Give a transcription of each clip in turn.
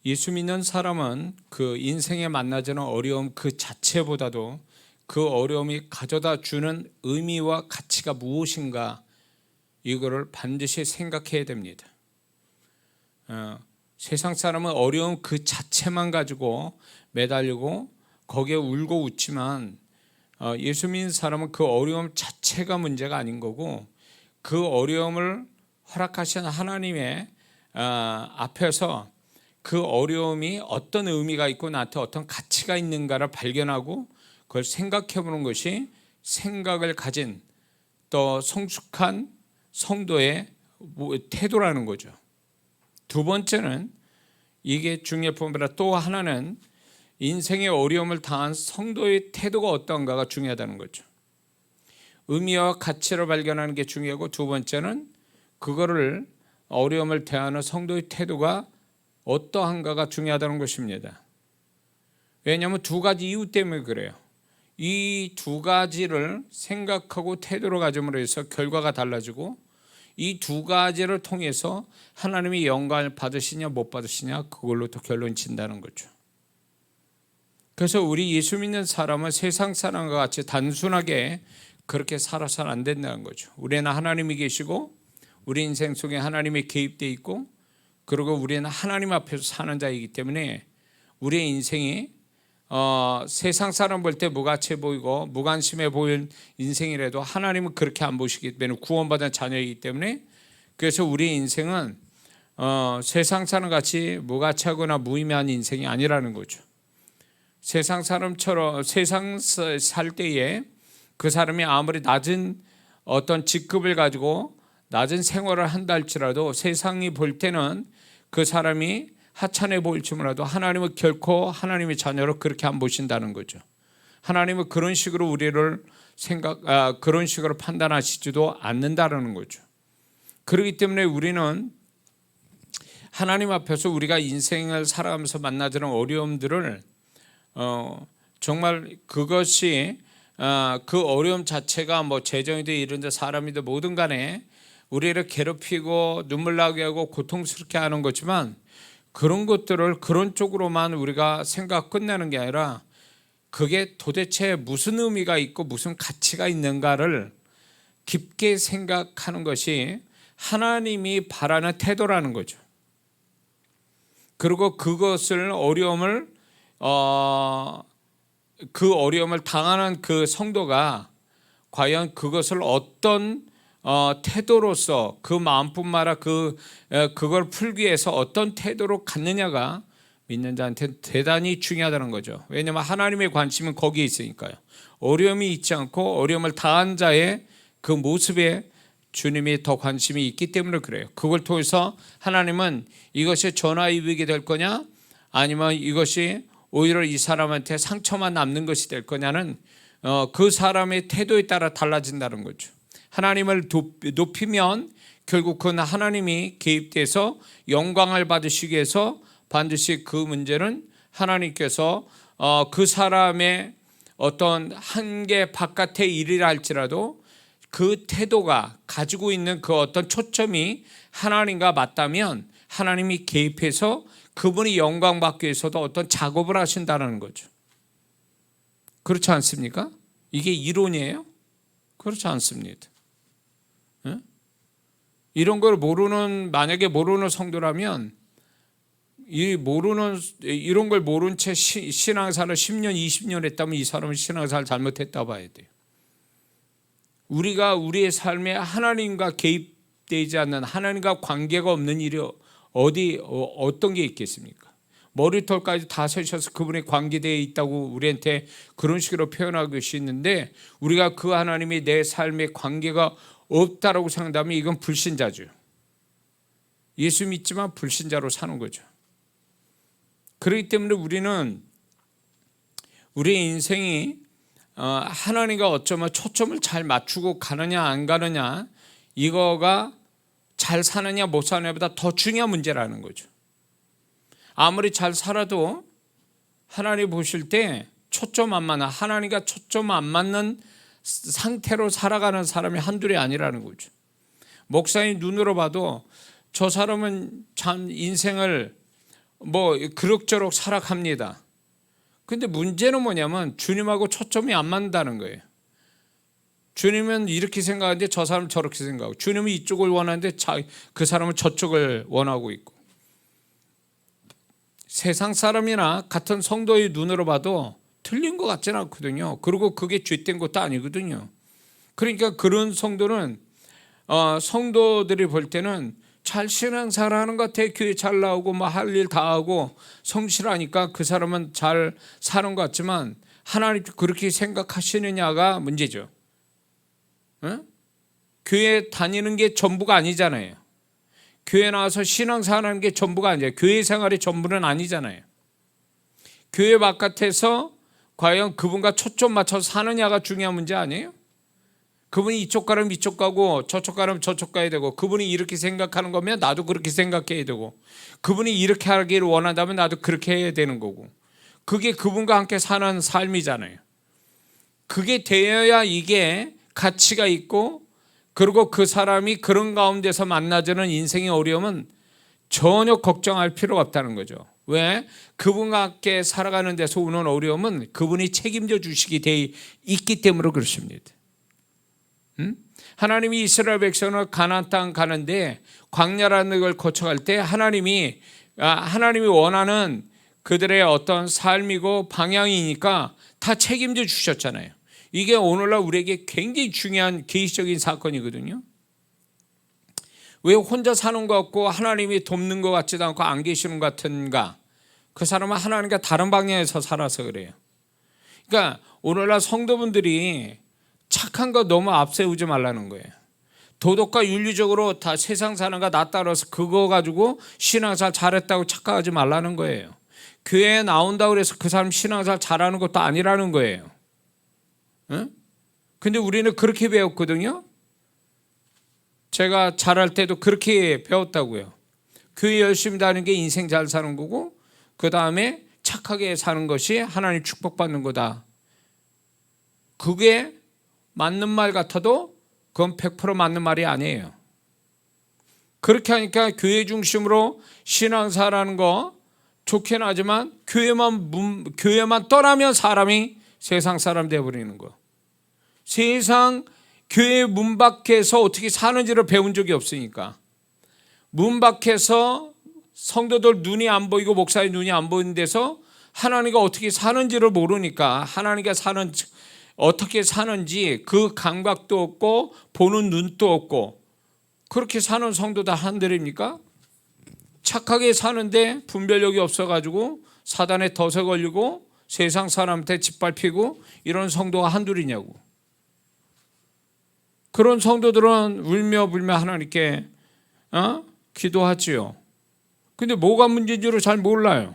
예수 믿는 사람은 그 인생에 만나지는 어려움 그 자체보다도 그 어려움이 가져다 주는 의미와 가치가 무엇인가, 이거를 반드시 생각해야 됩니다. 세상 사람은 어려움 그 자체만 가지고 매달리고 거기에 울고 웃지만, 예수 믿는 사람은 그 어려움 자체가 문제가 아닌 거고, 그 어려움을 허락하신 하나님의 앞에서 그 어려움이 어떤 의미가 있고 나한테 어떤 가치가 있는가를 발견하고 그걸 생각해 보는 것이 생각을 가진 또 성숙한 성도의 태도라는 거죠. 두 번째는, 이게 중요할 뿐만 아니라 또 하나는 인생의 어려움을 당한 성도의 태도가 어떤가가 중요하다는 거죠. 의미와 가치를 발견하는 게 중요하고, 두 번째는 그거를 어려움을 대하는 성도의 태도가 어떠한가가 중요하다는 것입니다. 왜냐하면 두 가지 이유 때문에 그래요. 이 두 가지를 생각하고 태도로 가짐으로 해서 결과가 달라지고, 이 두 가지를 통해서 하나님이 영광을 받으시냐 못 받으시냐, 그걸로 또 결론 진다는 거죠. 그래서 우리 예수 믿는 사람은 세상 사람과 같이 단순하게 그렇게 살아서는 안 된다는 거죠. 우리는 하나님이 계시고 우리 인생 속에 하나님이 개입되어 있고, 그리고 우리는 하나님 앞에서 사는 자이기 때문에 우리의 인생이 세상 사람 볼 때 무가치해 보이고 무관심해 보일 인생이라도 하나님은 그렇게 안 보시기 때문에 구원받은 자녀이기 때문에, 그래서 우리의 인생은 세상 사람 같이 무가치하거나 무의미한 인생이 아니라는 거죠. 세상 사람처럼 세상 살 때에 그 사람이 아무리 낮은 어떤 직급을 가지고 낮은 생활을 한다 할지라도 세상이 볼 때는 그 사람이 하찮아 보일지 몰라도 하나님은 결코 하나님의 자녀로 그렇게 안 보신다는 거죠. 하나님은 그런 식으로 우리를 그런 식으로 판단하시지도 않는다는 거죠. 그렇기 때문에 우리는 하나님 앞에서 우리가 인생을 살아가면서 만나지는 어려움들을 정말 그것이 그 어려움 자체가 뭐 재정이든 이런데 사람이든 뭐든 간에 우리를 괴롭히고 눈물 나게 하고 고통스럽게 하는 거지만, 그런 것들을 그런 쪽으로만 우리가 생각 끝내는 게 아니라 그게 도대체 무슨 의미가 있고 무슨 가치가 있는가를 깊게 생각하는 것이 하나님이 바라는 태도라는 거죠. 그리고 그것을 그 어려움을 당하는 그 성도가 과연 그것을 어떤 태도로서 그 마음뿐만 아니라 그걸 풀기 위해서 어떤 태도로 갖느냐가 믿는 자한테 대단히 중요하다는 거죠. 왜냐하면 하나님의 관심은 거기에 있으니까요. 어려움이 있지 않고 어려움을 당한 자의 그 모습에 주님이 더 관심이 있기 때문에 그래요. 그걸 통해서 하나님은 이것이 전화이익이 될 거냐, 아니면 이것이 오히려 이 사람한테 상처만 남는 것이 될 거냐는 그 사람의 태도에 따라 달라진다는 거죠. 하나님을 높이면 결국 그건 하나님이 개입돼서 영광을 받으시기 위해서 반드시 그 문제는 하나님께서 그 사람의 어떤 한계 바깥의 일이라 할지라도 그 태도가 가지고 있는 그 어떤 초점이 하나님과 맞다면 하나님이 개입해서 그분이 영광 받기 위해서도 어떤 작업을 하신다는 거죠. 그렇지 않습니까? 이게 이론이에요? 그렇지 않습니다. 이런 걸 만약에 모르는 성도라면, 이런 걸 모른 채 신앙생활을 10년, 20년 했다면 이 사람은 신앙생활 잘못했다 봐야 돼요. 우리가 우리의 삶에 하나님과 개입되지 않는, 하나님과 관계가 없는 일이 어떤 게 있겠습니까? 머리털까지 다 세셔서 그분의 관계되어 있다고 우리한테 그런 식으로 표현하고 계시는데, 우리가 그 하나님이 내 삶에 관계가 없다라고 생각하면 이건 불신자죠. 예수 믿지만 불신자로 사는 거죠. 그렇기 때문에 우리는 우리의 인생이 하나님과 어쩌면 초점을 잘 맞추고 가느냐 안 가느냐, 이거가 잘 사느냐 못 사느냐보다 더 중요한 문제라는 거죠. 아무리 잘 살아도 하나님 보실 때 초점 안 맞는, 하나님과 초점 안 맞는 상태로 살아가는 사람이 한둘이 아니라는 거죠. 목사님 눈으로 봐도 저 사람은 참 인생을 뭐 그럭저럭 살아갑니다. 근데 문제는 뭐냐면 주님하고 초점이 안 맞는다는 거예요. 주님은 이렇게 생각하는데 저 사람은 저렇게 생각하고, 주님은 이쪽을 원하는데 그 사람은 저쪽을 원하고 있고, 세상 사람이나 같은 성도의 눈으로 봐도 틀린 것 같지는 않거든요. 그리고 그게 죄된 것도 아니거든요. 그러니까 그런 성도는 성도들이 볼 때는 잘 신앙생활하는 것 같아, 교회 잘 나오고 뭐 할 일 다 하고 성실하니까 그 사람은 잘 사는 것 같지만 하나님도 그렇게 생각하시느냐가 문제죠. 응? 교회 다니는 게 전부가 아니잖아요. 교회 나와서 신앙생활하는 게 전부가 아니에요. 교회 생활이 전부는 아니잖아요. 교회 바깥에서 과연 그분과 초점 맞춰서 사느냐가 중요한 문제 아니에요? 그분이 이쪽 가면 이쪽 가고 저쪽 가면 저쪽 가야 되고, 그분이 이렇게 생각하는 거면 나도 그렇게 생각해야 되고, 그분이 이렇게 하기를 원한다면 나도 그렇게 해야 되는 거고, 그게 그분과 함께 사는 삶이잖아요. 그게 되어야 이게 가치가 있고, 그리고 그 사람이 그런 가운데서 만나주는 인생의 어려움은 전혀 걱정할 필요가 없다는 거죠. 왜? 그분과 함께 살아가는 데서 오는 어려움은 그분이 책임져 주시게 돼 있기 때문에 그렇습니다. 하나님이 이스라엘 백성을 가나안 땅 가는데 광야라는 걸 거쳐갈 때 하나님이 원하는 그들의 어떤 삶이고 방향이니까 다 책임져 주셨잖아요. 이게 오늘날 우리에게 굉장히 중요한 계시적인 사건이거든요. 왜 혼자 사는 것 같고 하나님이 돕는 것 같지도 않고 안 계시는 것 같은가? 그 사람은 하나님과 다른 방향에서 살아서 그래요. 그러니까 오늘날 성도분들이 착한 거 너무 앞세우지 말라는 거예요. 도덕과 윤리적으로 다 세상 사는 거 나 따라서 그거 가지고 신앙생활 잘했다고 착각하지 말라는 거예요. 교회에 나온다고 해서 그 사람 신앙생활 잘하는 것도 아니라는 거예요. 응? 근데 우리는 그렇게 배웠거든요. 제가 잘할 때도 그렇게 배웠다고요. 교회 열심히 다니는 게 인생 잘 사는 거고, 그 다음에 착하게 사는 것이 하나님 축복받는 거다. 그게 맞는 말 같아도 그건 100% 맞는 말이 아니에요. 그렇게 하니까 교회 중심으로 신앙사라는 거 좋긴 하지만 교회만 떠나면 사람이 세상 사람 되어버리는 거. 세상 교회 문 밖에서 어떻게 사는지를 배운 적이 없으니까, 문 밖에서 성도들 눈이 안 보이고 목사의 눈이 안 보이는 데서 하나님과 어떻게 사는지를 모르니까, 하나님과 어떻게 사는지 그 감각도 없고 보는 눈도 없고, 그렇게 사는 성도다 한들입니까? 착하게 사는데 분별력이 없어가지고 사단에 덫에 걸리고 세상 사람한테 짓밟히고 이런 성도가 한둘이냐고. 그런 성도들은 울며 불며 하나님께 기도하지요. 근데 뭐가 문제인지를 잘 몰라요.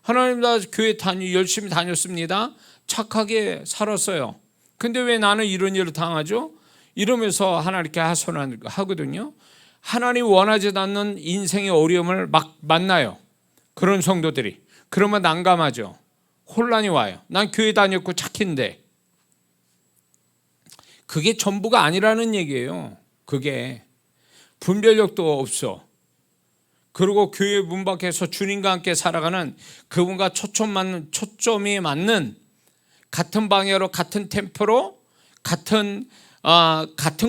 하나님, 나 교회 열심히 다녔습니다. 착하게 살았어요. 근데 왜 나는 이런 일을 당하죠? 이러면서 하나님께 하소연하거든요. 하나님 원하지 않는 인생의 어려움을 막 만나요. 그런 성도들이. 그러면 난감하죠. 혼란이 와요. 난 교회 다녔고 착한데. 그게 전부가 아니라는 얘기예요. 그게 분별력도 없어. 그리고 교회 문 밖에서 주님과 함께 살아가는 그분과 초점이 맞는 같은 방향으로 같은 템포로 같은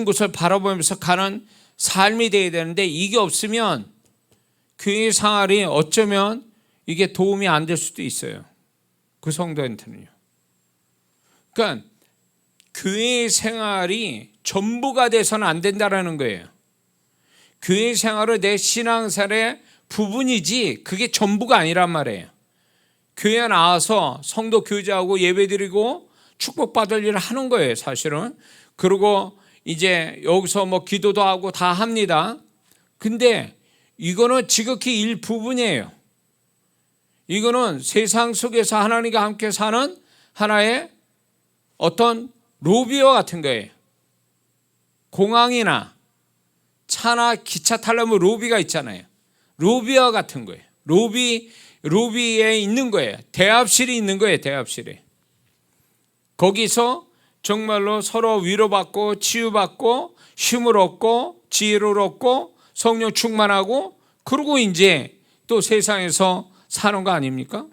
곳을 바라보면서 가는 삶이 되어야 되는데, 이게 없으면 교회 생활이 어쩌면 이게 도움이 안 될 수도 있어요. 그 성도한테는요. 그러니까 교회 생활이 전부가 돼서는 안 된다라는 거예요. 교회 생활은 내 신앙생활의 부분이지 그게 전부가 아니란 말이에요. 교회 나와서 성도 교제하고 예배드리고 축복받을 일을 하는 거예요, 사실은. 그리고 이제 여기서 뭐 기도도 하고 다 합니다. 근데 이거는 지극히 일부분이에요. 이거는 세상 속에서 하나님과 함께 사는 하나의 어떤 로비와 같은 거예요. 공항이나 차나 기차 타려면 로비가 있잖아요. 로비와 같은 거예요. 로비에 있는 거예요. 대합실이 있는 거예요. 대합실에. 거기서 정말로 서로 위로받고 치유받고 힘을 얻고 지혜를 얻고 성령 충만하고, 그리고 이제 또 세상에서 사는 거 아닙니까?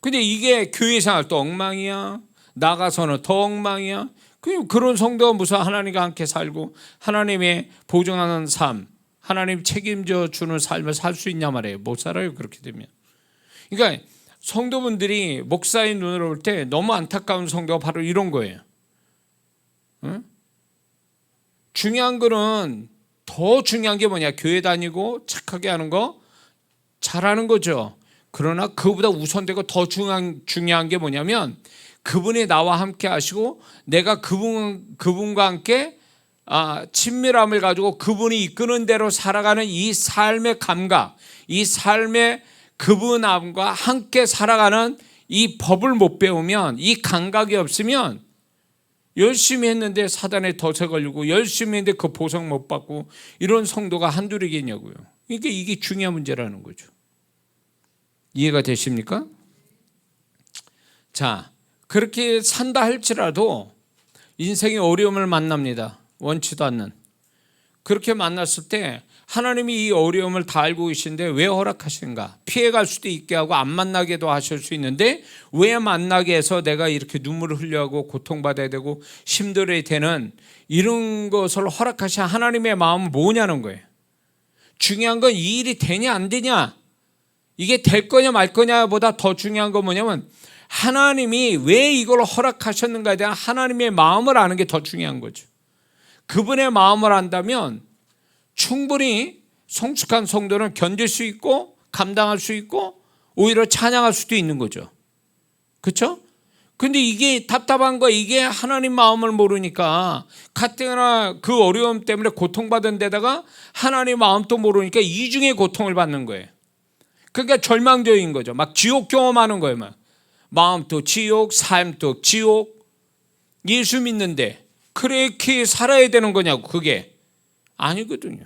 근데 이게 교회 생활 또 엉망이야. 나가서는 더 엉망이야. 그런 성도가 무슨 하나님과 함께 살고 하나님의 보증하는 삶, 하나님 책임져 주는 삶을 살 수 있냐 말이에요. 못 살아요, 그렇게 되면. 그러니까 성도분들이 목사의 눈으로 볼 때 너무 안타까운 성도가 바로 이런 거예요. 응? 중요한 거는, 더 중요한 게 뭐냐? 교회 다니고 착하게 하는 거 잘하는 거죠. 그러나 그보다 우선되고 더 중요한 게 뭐냐면, 그분이 나와 함께 하시고 내가 그분과 함께 친밀함을 가지고 그분이 이끄는 대로 살아가는 이 삶의 감각, 이 삶의 그분과 함께 살아가는 이 법을 못 배우면, 이 감각이 없으면 열심히 했는데 사단에 덫에 걸리고, 열심히 했는데 그 보상 못 받고, 이런 성도가 한둘이겠냐고요. 그러니까 이게 중요한 문제라는 거죠. 이해가 되십니까? 자, 그렇게 산다 할지라도 인생의 어려움을 만납니다. 원치도 않는. 그렇게 만났을 때 하나님이 이 어려움을 다 알고 계신데 왜 허락하시는가? 피해갈 수도 있게 하고 안 만나게도 하실 수 있는데 왜 만나게 해서 내가 이렇게 눈물을 흘려하고 고통받아야 되고 힘들어야 되는 이런 것을 허락하신 하나님의 마음은 뭐냐는 거예요. 중요한 건 이 일이 되냐 안 되냐, 이게 될 거냐 말 거냐보다 더 중요한 건 뭐냐면 하나님이 왜 이걸 허락하셨는가에 대한 하나님의 마음을 아는 게 더 중요한 거죠. 그분의 마음을 안다면 충분히 성숙한 성도는 견딜 수 있고 감당할 수 있고 오히려 찬양할 수도 있는 거죠. 그렇죠? 근데 이게 답답한 거, 이게 하나님 마음을 모르니까 가뜩이나 그 어려움 때문에 고통받은 데다가 하나님 마음도 모르니까 이중의 고통을 받는 거예요. 그러니까 절망적인 거죠. 막 지옥 경험하는 거예요. 마음도 지옥, 삶도 지옥. 예수 믿는데 그렇게 살아야 되는 거냐고. 그게 아니거든요.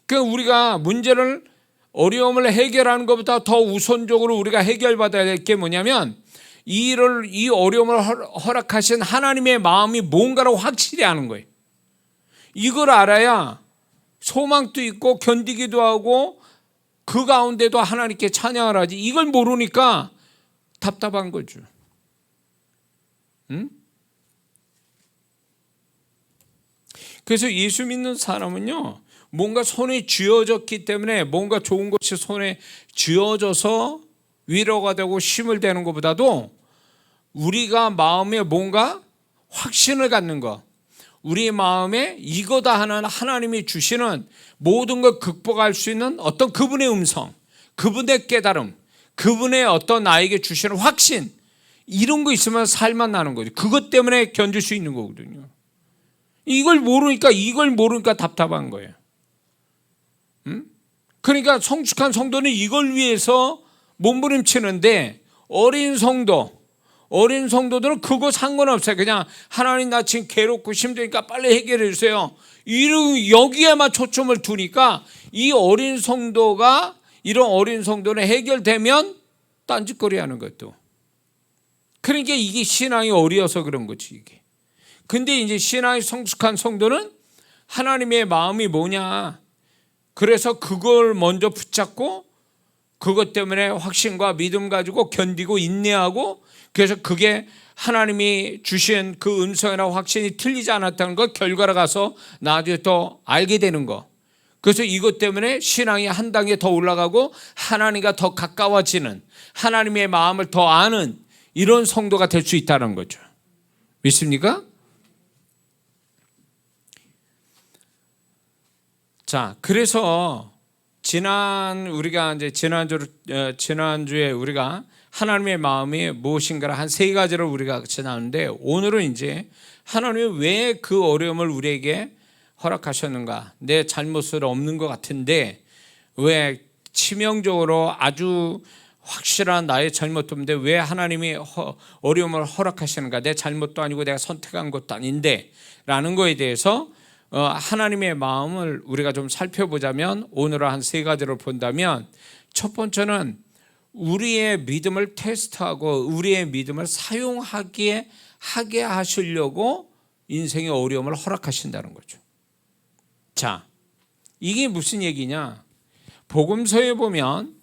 그러니까 우리가 문제를, 어려움을 해결하는 것보다 더 우선적으로 우리가 해결받아야 될 게 뭐냐면 이 어려움을 허락하신 하나님의 마음이 뭔가를 확실히 아는 거예요. 이걸 알아야 소망도 있고 견디기도 하고 그 가운데도 하나님께 찬양을 하지. 이걸 모르니까 답답한 거죠. 응? 그래서 예수 믿는 사람은요, 뭔가 손에 쥐어졌기 때문에, 뭔가 좋은 것이 손에 쥐어져서 위로가 되고 힘을 되는 것보다도 우리가 마음에 뭔가 확신을 갖는 것, 우리 마음에 이거다 하는 하나님이 주시는 모든 걸 극복할 수 있는 어떤 그분의 음성, 그분의 깨달음, 그분의 어떤 나에게 주시는 확신, 이런 거 있으면 살만 나는 거죠. 그것 때문에 견딜 수 있는 거거든요. 이걸 모르니까 답답한 거예요. 그러니까 성숙한 성도는 이걸 위해서 몸부림치는데, 어린 성도들은 그거 상관없어요. 그냥 하나님 나 지금 괴롭고 힘드니까 빨리 해결해 주세요. 여기에만 초점을 두니까 이런 어린 성도는 해결되면 딴짓거리 하는 것도. 그러니까 이게 신앙이 어려서 그런 거지, 이게. 근데 이제 신앙이 성숙한 성도는 하나님의 마음이 뭐냐, 그래서 그걸 먼저 붙잡고 그것 때문에 확신과 믿음 가지고 견디고 인내하고, 그래서 그게 하나님이 주신 그 음성이나 확신이 틀리지 않았다는 걸 결과로 가서 나중에 또 알게 되는 거. 그래서 이것 때문에 신앙이 한 단계 더 올라가고 하나님과 더 가까워지는, 하나님의 마음을 더 아는 이런 성도가 될 수 있다는 거죠. 믿습니까? 자, 그래서 지난주에 우리가 하나님의 마음이 무엇인가를 한 세 가지를 우리가 같이 나누는데, 오늘은 이제 하나님이 왜 그 어려움을 우리에게 허락하셨는가, 내 잘못은 없는 것 같은데 왜 치명적으로 아주 확실한 나의 잘못도 없는데 왜 하나님이 어려움을 허락하시는가, 내 잘못도 아니고 내가 선택한 것도 아닌데 라는 거에 대해서 하나님의 마음을 우리가 좀 살펴보자면, 오늘은 한 세 가지를 본다면, 첫 번째는 우리의 믿음을 테스트하고 우리의 믿음을 사용하게 하시려고 인생의 어려움을 허락하신다는 거죠. 자, 이게 무슨 얘기냐? 복음서에 보면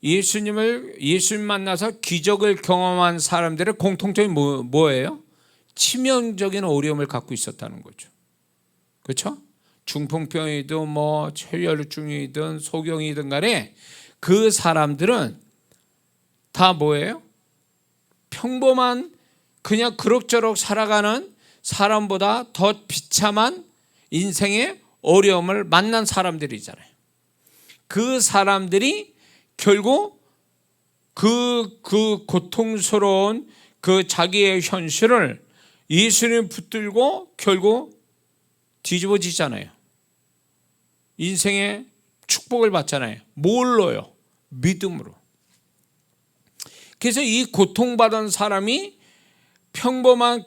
예수님 만나서 기적을 경험한 사람들의 공통점이 뭐예요? 치명적인 어려움을 갖고 있었다는 거죠. 그렇죠? 중풍병이든 뭐 혈류증이든 소경이든 간에 그 사람들은 다 뭐예요? 평범한 그냥 그럭저럭 살아가는 사람보다 더 비참한 인생의 어려움을 만난 사람들이잖아요. 그 사람들이 결국 그 고통스러운 그 자기의 현실을 예수님 붙들고 결국 뒤집어지잖아요. 인생의 축복을 받잖아요. 뭘로요? 믿음으로. 그래서 이 고통받은 사람이 평범한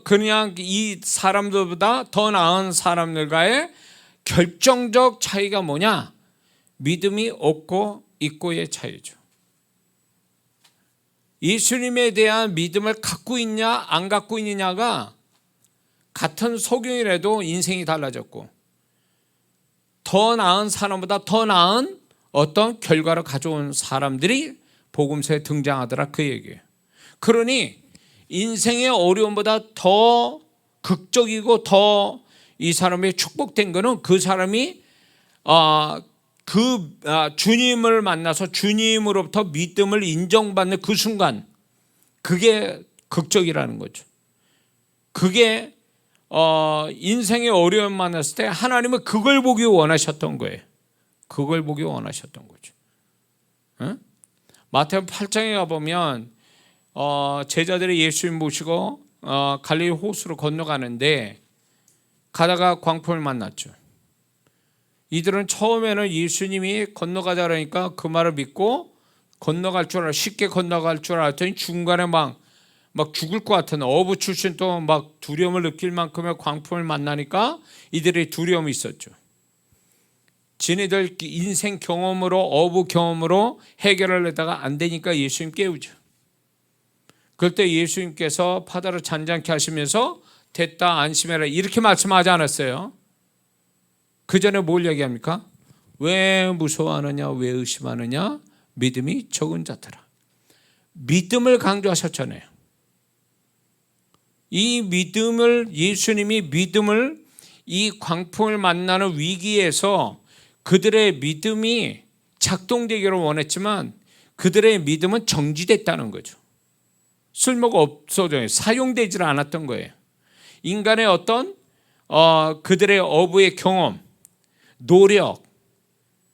그냥 이 사람들보다 더 나은 사람들과의 결정적 차이가 뭐냐? 믿음이 없고 있고의 차이죠. 예수님에 대한 믿음을 갖고 있냐 안 갖고 있느냐가 같은 소경이라도 인생이 달라졌고 더 나은 사람보다 더 나은 어떤 결과를 가져온 사람들이 복음서에 등장하더라 그 얘기예요. 그러니 인생의 어려움보다 더 극적이고 더 이 사람이 축복된 거는 그 사람이 주님을 만나서 주님으로부터 믿음을 인정받는 그 순간, 그게 극적이라는 거죠. 그게 인생의 어려움 만났을 때 하나님은 그걸 보기 원하셨던 거예요. 그걸 보기 원하셨던 거죠. 응? 마태복음 8장에 가보면 제자들이 예수님 모시고 갈릴리 호수로 건너가는데 가다가 광풍을 만났죠. 이들은 처음에는 예수님이 건너가자 그러니까 그 말을 믿고 건너갈 줄 쉽게 건너갈 줄 알았더니 중간에 막 죽을 것 같은 어부 출신 또 막 두려움을 느낄 만큼의 광풍을 만나니까 이들의 두려움이 있었죠. 지네들 인생 경험으로 어부 경험으로 해결을 하다가 안 되니까 예수님 깨우죠. 그럴 때 예수님께서 바다를 잔잔케 하시면서 됐다 안심해라 이렇게 말씀하지 않았어요. 그 전에 뭘 얘기합니까? 왜 무서워하느냐 왜 의심하느냐 믿음이 적은 자들아. 믿음을 강조하셨잖아요. 이 믿음을 예수님이 믿음을 이 광풍을 만나는 위기에서 그들의 믿음이 작동되기를 원했지만 그들의 믿음은 정지됐다는 거죠. 쓸모가 없어져요. 사용되질 않았던 거예요. 인간의 어떤 그들의 어부의 경험, 노력,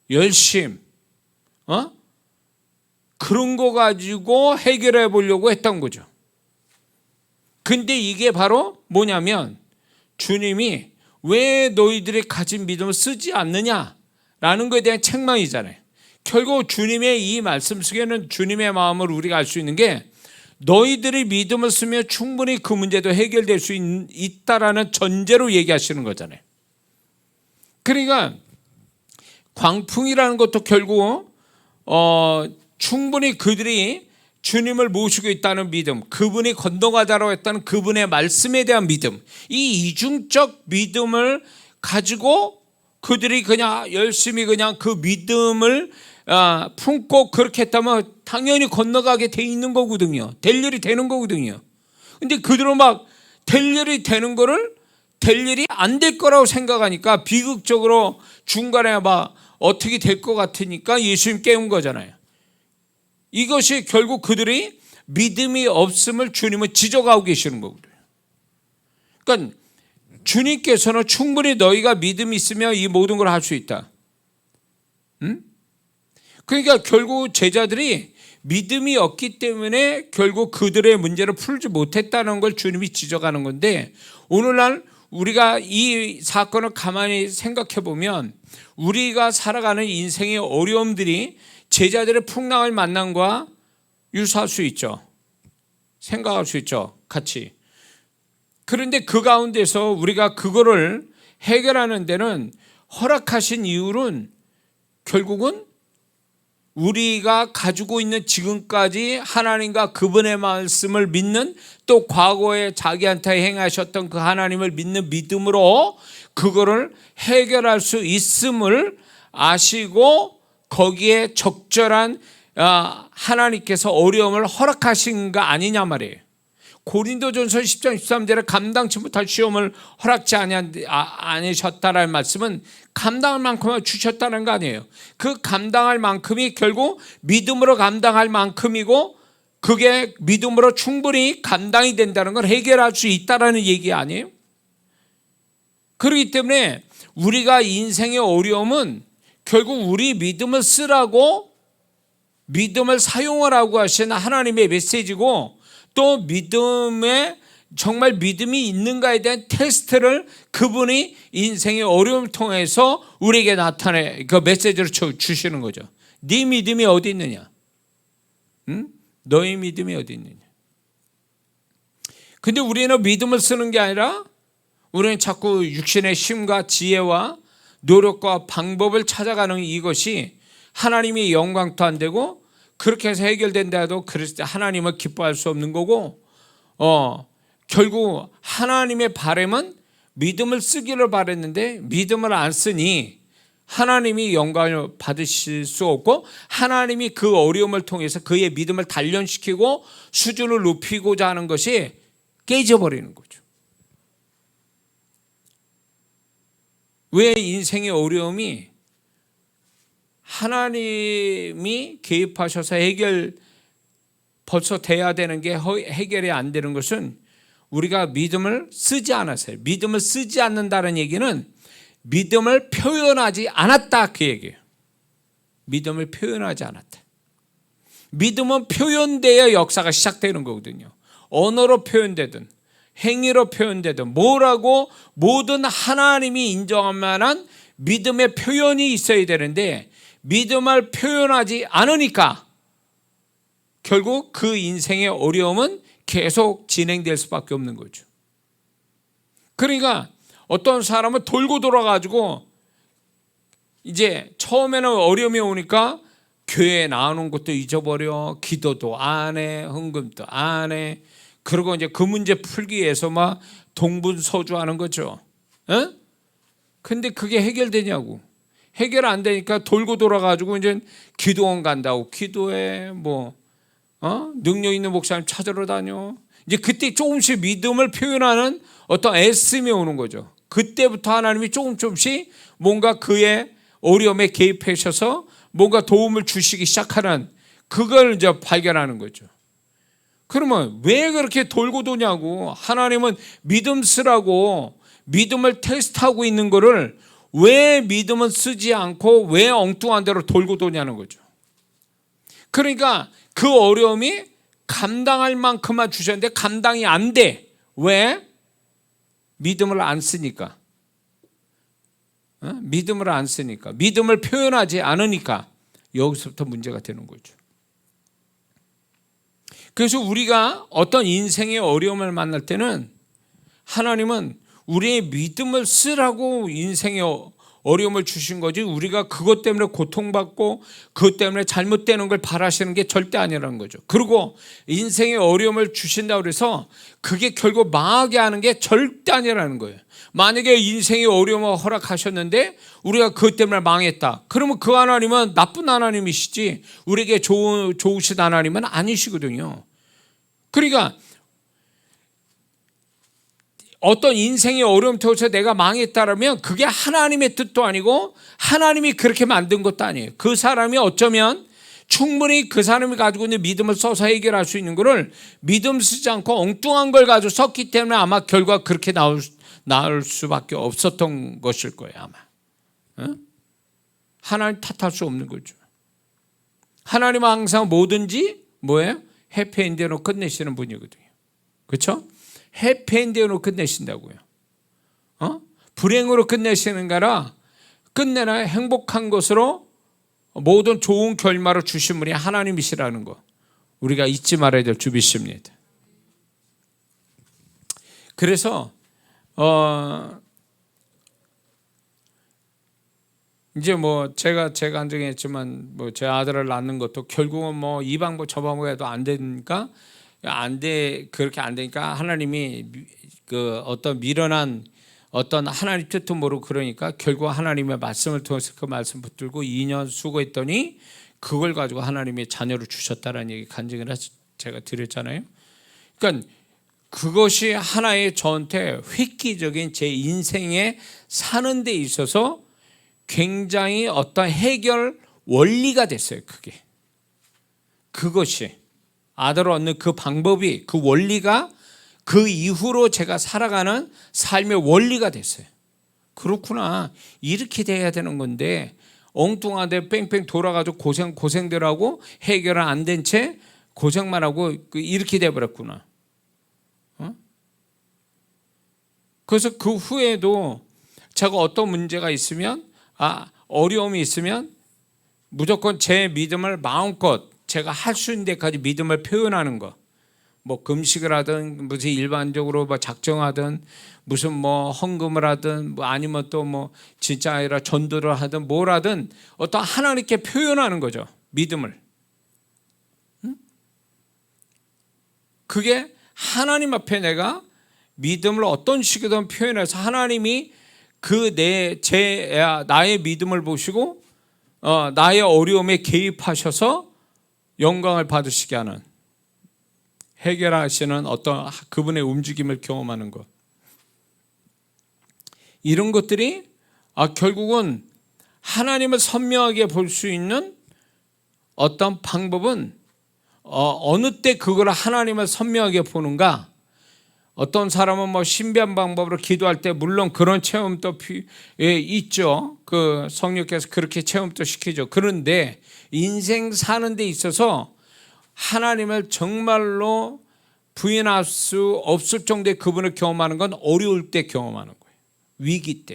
열심, 그런 거 가지고 해결해 보려고 했던 거죠. 근데 이게 바로 뭐냐면 주님이 왜 너희들이 가진 믿음을 쓰지 않느냐라는 것에 대한 책망이잖아요. 결국 주님의 이 말씀 속에는 주님의 마음을 우리가 알 수 있는 게 너희들이 믿음을 쓰면 충분히 그 문제도 해결될 수 있다라는 전제로 얘기하시는 거잖아요. 그러니까 광풍이라는 것도 결국 충분히 그들이 주님을 모시고 있다는 믿음, 그분이 건너가자라고 했다는 그분의 말씀에 대한 믿음, 이 이중적 믿음을 가지고 그들이 그냥 열심히 그냥 그 믿음을 품고 그렇게 했다면 당연히 건너가게 돼 있는 거거든요. 될 일이 되는 거거든요. 근데 그들은 막 될 일이 되는 거를 될 일이 안 될 거라고 생각하니까 비극적으로 중간에 막 어떻게 될 것 같으니까 예수님 깨운 거잖아요. 이것이 결국 그들이 믿음이 없음을 주님은 지적하고 계시는 거거든요. 그러니까 주님께서는 충분히 너희가 믿음이 있으면 이 모든 걸 할 수 있다. 그러니까 결국 제자들이 믿음이 없기 때문에 결국 그들의 문제를 풀지 못했다는 걸 주님이 지적하는 건데 오늘날 우리가 이 사건을 가만히 생각해 보면 우리가 살아가는 인생의 어려움들이 제자들의 풍랑을 만남과 유사할 수 있죠. 생각할 수 있죠. 같이. 그런데 그 가운데서 우리가 그거를 해결하는 데는 허락하신 이유는 결국은 우리가 가지고 있는 지금까지 하나님과 그분의 말씀을 믿는 또 과거에 자기한테 행하셨던 그 하나님을 믿는 믿음으로 그거를 해결할 수 있음을 아시고 거기에 적절한 하나님께서 어려움을 허락하신 거 아니냐 말이에요. 고린도전서 10장 13절에 감당치 못할 시험을 허락지 아니셨다라는 말씀은 감당할 만큼을 주셨다는 거 아니에요. 그 감당할 만큼이 결국 믿음으로 감당할 만큼이고, 그게 믿음으로 충분히 감당이 된다는 걸 해결할 수 있다라는 얘기 아니에요. 그렇기 때문에 우리가 인생의 어려움은 결국 우리 믿음을 쓰라고, 믿음을 사용하라고 하신 하나님의 메시지고, 또 믿음에 정말 믿음이 있는가에 대한 테스트를 그분이 인생의 어려움을 통해서 우리에게 나타내 그 메시지를 주시는 거죠. 네 믿음이 어디 있느냐? 응? 너의 믿음이 어디 있느냐? 근데 우리는 믿음을 쓰는 게 아니라 우리는 자꾸 육신의 힘과 지혜와 노력과 방법을 찾아가는 이것이 하나님의 영광도 안 되고, 그렇게 해서 해결된다 해도 그랬을 때 하나님을 기뻐할 수 없는 거고, 결국 하나님의 바람은 믿음을 쓰기를 바랬는데 믿음을 안 쓰니 하나님이 영광을 받으실 수 없고, 하나님이 그 어려움을 통해서 그의 믿음을 단련시키고 수준을 높이고자 하는 것이 깨져버리는 거죠. 왜 인생의 어려움이 하나님이 개입하셔서 벌써 돼야 되는 게 해결이 안 되는 것은 우리가 믿음을 쓰지 않았어요. 믿음을 쓰지 않는다는 얘기는 믿음을 표현하지 않았다, 그 얘기예요. 믿음을 표현하지 않았다. 믿음은 표현돼야 역사가 시작되는 거거든요. 언어로 표현되든 행위로 표현되든 뭐라고 모든 하나님이 인정할 만한 믿음의 표현이 있어야 되는데, 믿음을 표현하지 않으니까 결국 그 인생의 어려움은 계속 진행될 수밖에 없는 거죠. 그러니까 어떤 사람은 돌고 돌아가지고 이제 처음에는 어려움이 오니까 교회에 나오는 것도 잊어버려, 기도도 안 해, 헌금도 안 해. 그리고 이제 그 문제 풀기 위해서 막 동분서주하는 거죠. 근데 그게 해결되냐고. 해결 안 되니까 돌고 돌아가지고 이제 기도원 간다고 기도해, 능력 있는 목사님 찾으러 다녀. 이제 그때 조금씩 믿음을 표현하는 어떤 애씀이 오는 거죠. 그때부터 하나님이 조금씩 뭔가 그의 어려움에 개입하셔서 뭔가 도움을 주시기 시작하는, 그걸 이제 발견하는 거죠. 그러면 왜 그렇게 돌고 도냐고. 하나님은 믿음 쓰라고 믿음을 테스트하고 있는 거를 왜 믿음은 쓰지 않고 왜 엉뚱한 대로 돌고 도냐는 거죠. 그러니까 그 어려움이 감당할 만큼만 주셨는데 감당이 안 돼. 왜? 믿음을 안 쓰니까. 믿음을 안 쓰니까. 믿음을 표현하지 않으니까 여기서부터 문제가 되는 거죠. 그래서 우리가 어떤 인생의 어려움을 만날 때는 하나님은 우리의 믿음을 쓰라고 인생의 어려움을 주신 거지, 우리가 그것 때문에 고통받고 그것 때문에 잘못되는 걸 바라시는 게 절대 아니라는 거죠. 그리고 인생의 어려움을 주신다고 해서 그게 결국 망하게 하는 게 절대 아니라는 거예요. 만약에 인생의 어려움을 허락하셨는데 우리가 그것 때문에 망했다, 그러면 그 하나님은 나쁜 하나님이시지 우리에게 좋으신 하나님은 아니시거든요. 그러니까 어떤 인생의 어려움 통해서 내가 망했다라면 그게 하나님의 뜻도 아니고 하나님이 그렇게 만든 것도 아니에요. 그 사람이 어쩌면 충분히 그 사람이 가지고 있는 믿음을 써서 해결할 수 있는 거를 믿음 쓰지 않고 엉뚱한 걸 가지고 썼기 때문에 아마 결과가 그렇게 나올 수밖에 없었던 것일 거예요, 아마. 하나님 탓할 수 없는 거죠. 하나님은 항상 뭐든지 뭐예요? 해피엔딩으로 끝내시는 분이거든요. 그렇죠? 해피엔딩으로 끝내신다고요. 불행으로 끝내시는 거라 끝내나 행복한 것으로 모든 좋은 결말을 주신 분이 하나님이시라는 거 우리가 잊지 말아야 될 주비십니다. 그래서 이제 제가 안정했지만 제 아들을 낳는 것도 결국은 이 방법 저 방법에도 안 되니까 그렇게 안 되니까 하나님이 그 어떤 미련한 어떤 하나님 뜻도 모르고 그러니까 결국 하나님의 말씀을 통해서 그 말씀 붙들고 2년 수고했더니 그걸 가지고 하나님이 자녀를 주셨다라는 얘기 간증을 제가 드렸잖아요. 그러니까 그것이 하나의 저한테 획기적인 제 인생에 사는 데 있어서 굉장히 어떤 해결 원리가 됐어요. 그것이 아들을 얻는 그 방법이, 그 원리가 그 이후로 제가 살아가는 삶의 원리가 됐어요. 그렇구나, 이렇게 돼야 되는 건데 엉뚱한데 뺑뺑 돌아가지고 고생들 하고 해결은 안 된 채 고생만 하고 이렇게 돼버렸구나. 그래서 그 후에도 제가 어떤 문제가 있으면, 어려움이 있으면 무조건 제 믿음을 마음껏 제가 할 수 있는 데까지 믿음을 표현하는 거. 뭐 금식을 하든 무슨 일반적으로 뭐 작정하든 무슨 뭐 헌금을 하든 뭐 아니면 또 뭐 진짜 아니라 전도를 하든 뭘 하든 어떤 하나님께 표현하는 거죠. 믿음을. 그게 하나님 앞에 내가 믿음을 어떤 식이든 표현해서 하나님이 나의 믿음을 보시고 나의 어려움에 개입하셔서 영광을 받으시게 하는, 해결하시는 어떤 그분의 움직임을 경험하는 것. 이런 것들이 결국은 하나님을 선명하게 볼 수 있는 어떤 방법은 어느 때 그걸 하나님을 선명하게 보는가. 어떤 사람은 뭐 신비한 방법으로 기도할 때 물론 그런 체험도 있죠. 그 성령께서 그렇게 체험도 시키죠. 그런데 인생 사는 데 있어서 하나님을 정말로 부인할 수 없을 정도의 그분을 경험하는 건 어려울 때 경험하는 거예요. 위기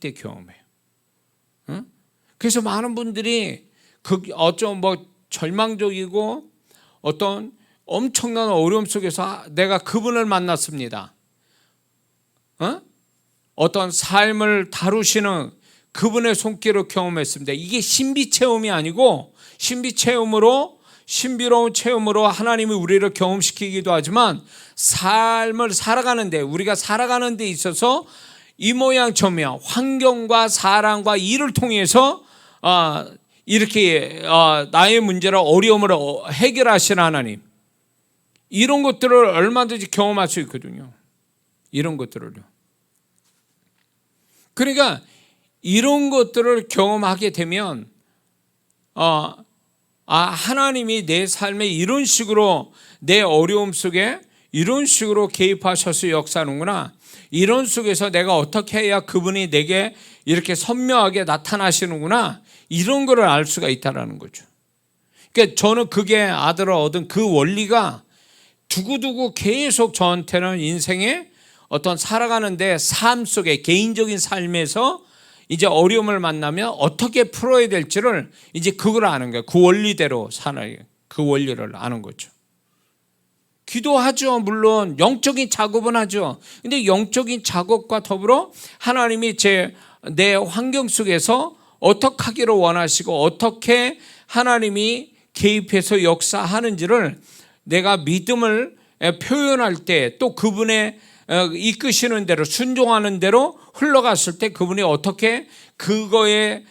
때 경험해요. 그래서 많은 분들이 어쩜 뭐 절망적이고 어떤 엄청난 어려움 속에서 내가 그분을 만났습니다. 어떤 삶을 다루시는 그분의 손길을 경험했습니다. 이게 신비 체험이 아니고 신비로운 체험으로 하나님이 우리를 경험시키기도 하지만 삶을 살아가는데, 우리가 살아가는 데 있어서 이 모양 저 모양 환경과 사람과 일을 통해서 이렇게 나의 문제를, 어려움을 해결하시는 하나님, 이런 것들을 얼마든지 경험할 수 있거든요. 이런 것들을요. 그러니까 이런 것들을 경험하게 되면 하나님이 내 삶에 이런 식으로, 내 어려움 속에 이런 식으로 개입하셔서 역사하는구나. 이런 속에서 내가 어떻게 해야 그분이 내게 이렇게 선명하게 나타나시는구나. 이런 거를 알 수가 있다는 거죠. 그러니까 저는 그게 아들을 얻은 그 원리가 두고두고 계속 저한테는 인생에 어떤 살아가는데 삶 속에, 개인적인 삶에서 이제 어려움을 만나면 어떻게 풀어야 될지를 이제 그걸 아는 거예요. 그 원리대로 사는, 그 원리를 아는 거죠. 기도하죠. 물론 영적인 작업은 하죠. 근데 영적인 작업과 더불어 하나님이 내 환경 속에서 어떻게 하기를 원하시고 어떻게 하나님이 개입해서 역사하는지를 내가 믿음을 표현할 때, 또 그분의 이끄시는 대로, 순종하는 대로 흘러갔을 때 그분이 어떻게 그거에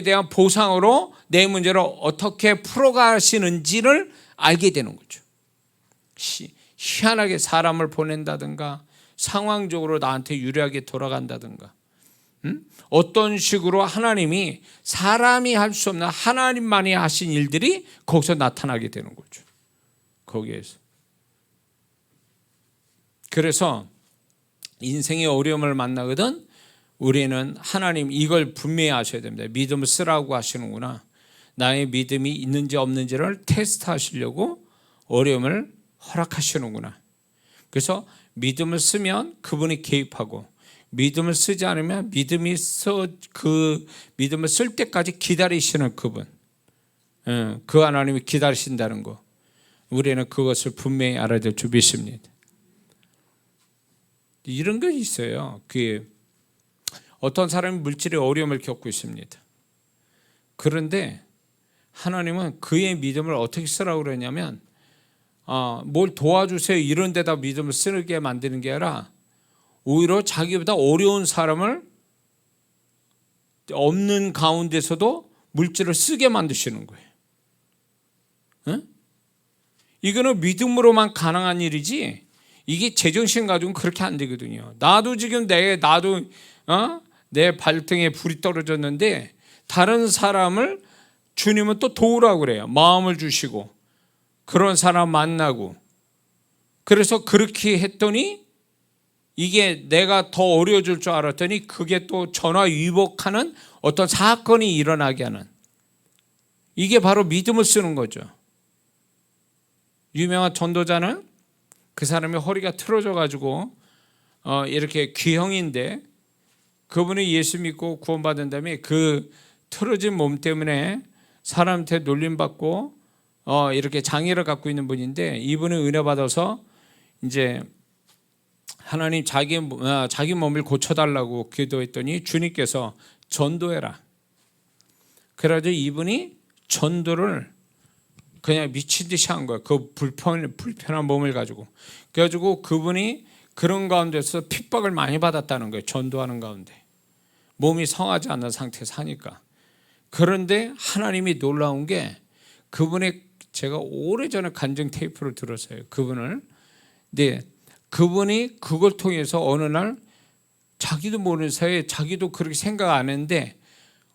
대한 보상으로 내 문제를 어떻게 풀어가시는지를 알게 되는 거죠. 희한하게 사람을 보낸다든가 상황적으로 나한테 유리하게 돌아간다든가 어떤 식으로 하나님이, 사람이 할 수 없는 하나님만이 하신 일들이 거기서 나타나게 되는 거죠. 거기에서. 그래서 인생의 어려움을 만나거든 우리는 하나님 이걸 분명히 아셔야 됩니다. 믿음을 쓰라고 하시는구나. 나의 믿음이 있는지 없는지를 테스트하시려고 어려움을 허락하시는구나. 그래서 믿음을 쓰면 그분이 개입하고, 믿음을 쓰지 않으면 그 믿음을 쓸 때까지 기다리시는 그분, 그 하나님이 기다리신다는 거, 우리는 그것을 분명히 알아야 될 줄 믿습니다. 이런 게 있어요. 어떤 사람이 물질의 어려움을 겪고 있습니다. 그런데 하나님은 그의 믿음을 어떻게 쓰라고 그러냐면 뭘 도와주세요 이런 데다 믿음을 쓰게 만드는 게 아니라 오히려 자기보다 어려운 사람을 없는 가운데서도 물질을 쓰게 만드시는 거예요. 응? 이거는 믿음으로만 가능한 일이지, 이게 제정신 가지고는 그렇게 안 되거든요. 나도 지금 내 발등에 불이 떨어졌는데 다른 사람을 주님은 또 도우라고 그래요. 마음을 주시고 그런 사람 만나고. 그래서 그렇게 했더니 이게 내가 더 어려워질 줄 알았더니 그게 또 전화위복하는 어떤 사건이 일어나게 하는, 이게 바로 믿음을 쓰는 거죠. 유명한 전도자는 그 사람이 허리가 틀어져 가지고 이렇게 귀형인데, 그분이 예수 믿고 구원받은 다음에 그 틀어진 몸 때문에 사람한테 놀림받고 이렇게 장애를 갖고 있는 분인데, 이분은 은혜 받아서 이제 하나님 자기 몸을 고쳐달라고 기도했더니 주님께서 전도해라. 그래가지고 이분이 전도를 그냥 미친 듯이 한 거예요. 그 불편한 몸을 가지고. 그래가지고 그분이 그런 가운데서 핍박을 많이 받았다는 거예요. 전도하는 가운데. 몸이 성하지 않는 상태에서 하니까. 그런데 하나님이 놀라운 게, 그분의, 제가 오래전에 간증 테이프를 들었어요. 그분을. 근데 그분이 그걸 통해서 어느 날 자기도 모르는 사이에, 자기도 그렇게 생각 안 했는데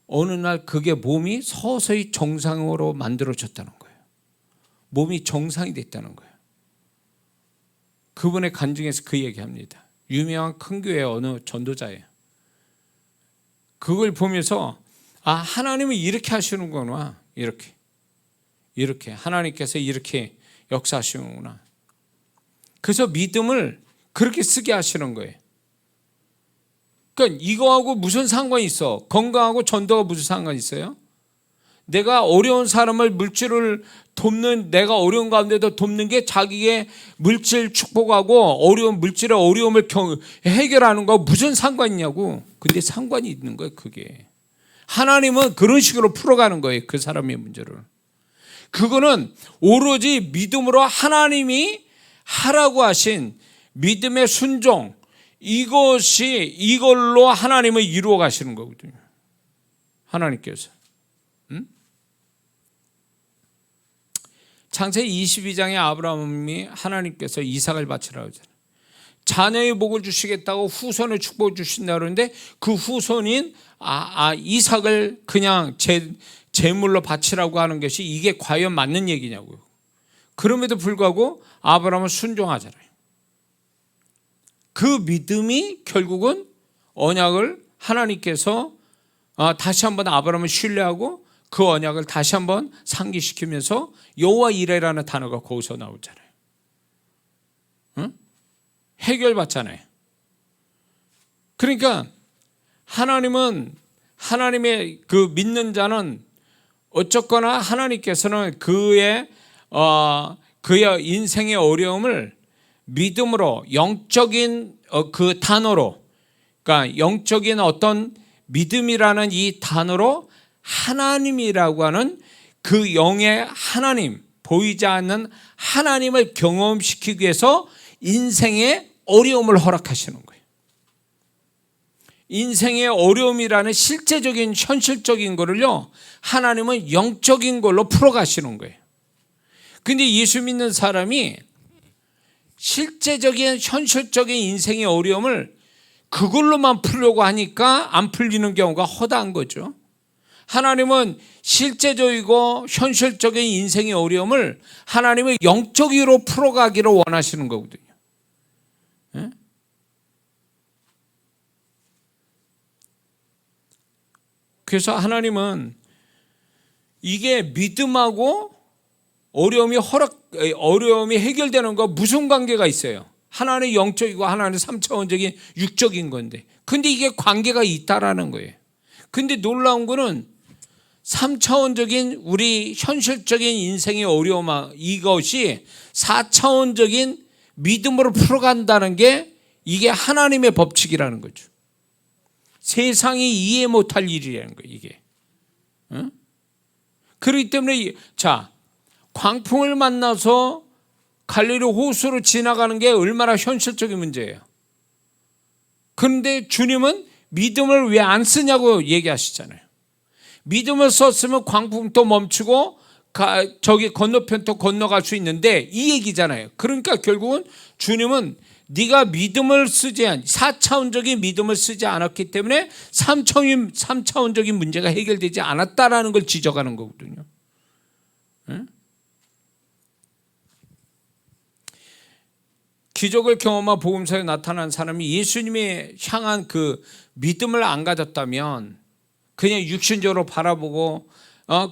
어느 날 그게 몸이 서서히 정상으로 만들어졌다는 거예요. 몸이 정상이 됐다는 거예요. 그분의 간증에서 그 얘기합니다. 유명한 큰 교회 어느 전도자예요. 그걸 보면서 하나님은 이렇게 하시는구나. 이렇게 하나님께서 이렇게 역사하시는구나. 그래서 믿음을 그렇게 쓰게 하시는 거예요. 그러니까 이거하고 무슨 상관이 있어? 건강하고 전도가 무슨 상관이 있어요? 내가 어려운 사람을 물질을 돕는, 내가 어려운 가운데도 돕는 게 자기의 물질 축복하고 어려운 물질의 어려움을 해결하는 거 무슨 상관이 있냐고. 근데 상관이 있는 거예요. 그게 하나님은 그런 식으로 풀어가는 거예요. 그 사람의 문제를. 그거는 오로지 믿음으로 하나님이 하라고 하신 믿음의 순종, 이걸로 하나님을 이루어 가시는 거거든요. 하나님께서. 창세기 22장에 아브라함이 하나님께서 이삭을 바치라고 하잖아요. 자녀의 복을 주시겠다고 후손의 축복을 주신다 그러는데 그 후손인 이삭을 그냥 제물로 바치라고 하는 것이 이게 과연 맞는 얘기냐고요. 그럼에도 불구하고 아브라함은 순종하잖아요. 그 믿음이 결국은 언약을 하나님께서 다시 한번 아브라함을 신뢰하고 그 언약을 다시 한번 상기시키면서 여호와 이레라는 단어가 거기서 나오잖아요. 응? 해결받잖아요. 그러니까 하나님은, 하나님의 그 믿는 자는 어쨌거나 하나님께서는 그의 인생의 어려움을 믿음으로, 영적인 그 단어로, 그러니까 영적인 어떤 믿음이라는 이 단어로 하나님이라고 하는 그 영의 하나님, 보이지 않는 하나님을 경험시키기 위해서 인생의 어려움을 허락하시는 거예요. 인생의 어려움이라는 실제적인 현실적인 거를요, 하나님은 영적인 걸로 풀어가시는 거예요. 근데 예수 믿는 사람이 실제적인 현실적인 인생의 어려움을 그걸로만 풀려고 하니까 안 풀리는 경우가 허다한 거죠. 하나님은 실제적이고 현실적인 인생의 어려움을 하나님의 영적으로 풀어가기를 원하시는 거거든요. 네? 그래서 하나님은 이게 믿음하고 어려움이 해결되는 거 무슨 관계가 있어요? 하나는 영적이고 하나는 3차원적인 육적인 건데, 근데 이게 관계가 있다라는 거예요. 근데 놀라운 거는 3차원적인 우리 현실적인 인생의 어려움, 이것이 4차원적인 믿음으로 풀어간다는 게 이게 하나님의 법칙이라는 거죠. 세상이 이해 못할 일이라는 거예요, 이게. 응? 그렇기 때문에 광풍을 만나서 갈릴리 호수로 지나가는 게 얼마나 현실적인 문제예요. 그런데 주님은 믿음을 왜 안 쓰냐고 얘기하시잖아요. 믿음을 썼으면 광풍도 멈추고 저기 건너편도 건너갈 수 있는데 이 얘기잖아요. 그러니까 결국은 주님은 네가 믿음을 쓰지 4차원적인 믿음을 쓰지 않았기 때문에 3차원적인 문제가 해결되지 않았다라는 걸 지적하는 거거든요. 응? 기적을 경험한 복음서에 나타난 사람이 예수님의 향한 그 믿음을 안 가졌다면, 그냥 육신적으로 바라보고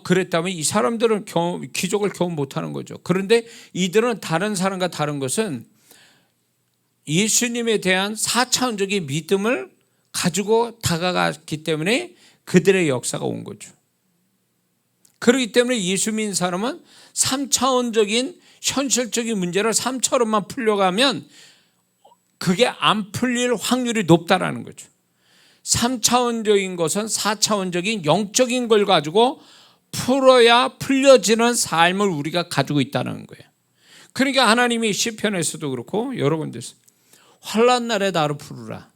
그랬다면 이 사람들은 기적을 경험 못하는 거죠. 그런데 이들은 다른 사람과 다른 것은 예수님에 대한 4차원적인 믿음을 가지고 다가갔기 때문에 그들의 역사가 온 거죠. 그렇기 때문에 예수 믿는 사람은 3차원적인 현실적인 문제를 3차원만 풀려가면 그게 안 풀릴 확률이 높다라는 거죠. 3차원적인 것은 4차원적인 영적인 걸 가지고 풀어야 풀려지는 삶을 우리가 가지고 있다는 거예요. 그러니까 하나님이 시편에서도 그렇고 여러 군데서 환난 날에 나를 부르라,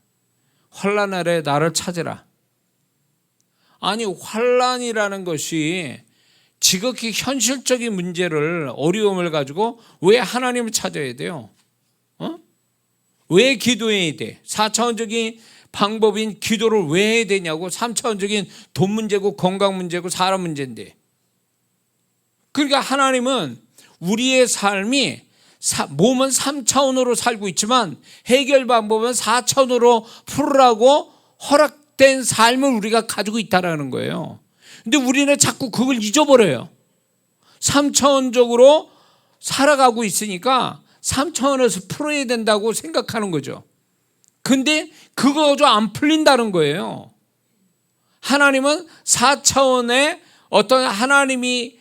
환난 날에 나를 찾으라. 아니, 환난이라는 것이 지극히 현실적인 문제를, 어려움을 가지고 왜 하나님을 찾아야 돼요? 왜 기도해야 돼? 4차원적인 방법인 기도를 왜 해야 되냐고. 3차원적인 돈 문제고 건강 문제고 사람 문제인데. 그러니까 하나님은 우리의 삶이 몸은 3차원으로 살고 있지만 해결 방법은 4차원으로 풀으라고 허락된 삶을 우리가 가지고 있다는 거예요. 근데 우리는 자꾸 그걸 잊어버려요. 3차원적으로 살아가고 있으니까 3차원에서 풀어야 된다고 생각하는 거죠. 근데 그거 안 풀린다는 거예요. 하나님은 4차원의 어떤 하나님이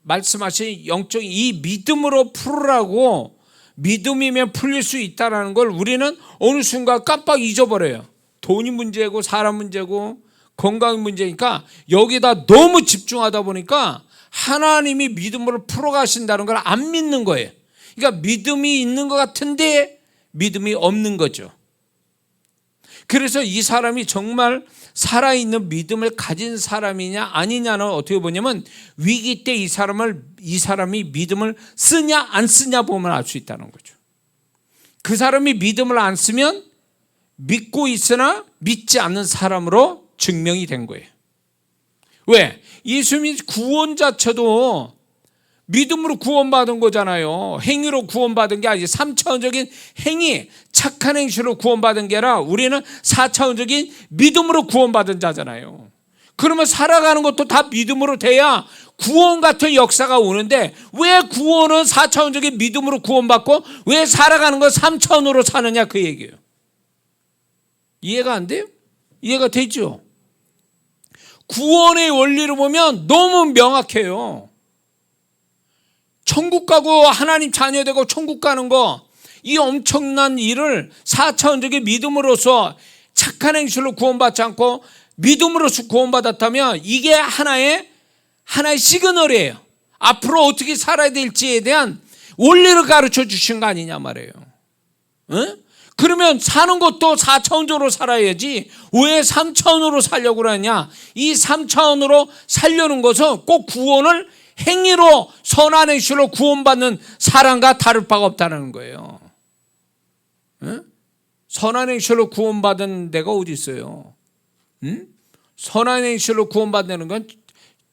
말씀하신 영적인 이 믿음으로 풀으라고, 믿음이면 풀릴 수 있다는 걸 우리는 어느 순간 깜빡 잊어버려요. 돈이 문제고 사람 문제고 건강 문제니까 여기다 너무 집중하다 보니까 하나님이 믿음으로 풀어가신다는 걸 안 믿는 거예요. 그러니까 믿음이 있는 것 같은데 믿음이 없는 거죠. 그래서 이 사람이 정말 살아있는 믿음을 가진 사람이냐 아니냐는 어떻게 보냐면 위기 때 이 사람이 믿음을 쓰냐 안 쓰냐 보면 알 수 있다는 거죠. 그 사람이 믿음을 안 쓰면 믿고 있으나 믿지 않는 사람으로 증명이 된 거예요. 왜? 예수님 구원 자체도 믿음으로 구원받은 거잖아요. 행위로 구원받은 게 아니지. 3차원적인 행위, 착한 행실로 구원받은 게 아니라 우리는 4차원적인 믿음으로 구원받은 자잖아요. 그러면 살아가는 것도 다 믿음으로 돼야 구원 같은 역사가 오는데 왜 구원은 4차원적인 믿음으로 구원받고 왜 살아가는 건 3차원으로 사느냐, 그 얘기예요. 이해가 안 돼요? 이해가 되죠? 구원의 원리를 보면 너무 명확해요. 천국 가고 하나님 자녀 되고 천국 가는 거, 이 엄청난 일을 4차원적인 믿음으로서 착한 행실로 구원받지 않고 믿음으로서 구원받았다면 이게 하나의 시그널이에요. 앞으로 어떻게 살아야 될지에 대한 원리를 가르쳐 주신 거 아니냐 말이에요. 응? 그러면 사는 것도 4차원적으로 살아야지 왜 3차원으로 살려고 그러냐. 이 3차원으로 살려는 것은 꼭 구원을 행위로, 선한 행실로 구원받는 사람과 다를 바가 없다는 거예요. 응? 선한 행실로 구원받은 데가 어디 있어요? 응? 선한 행실로 구원받는 건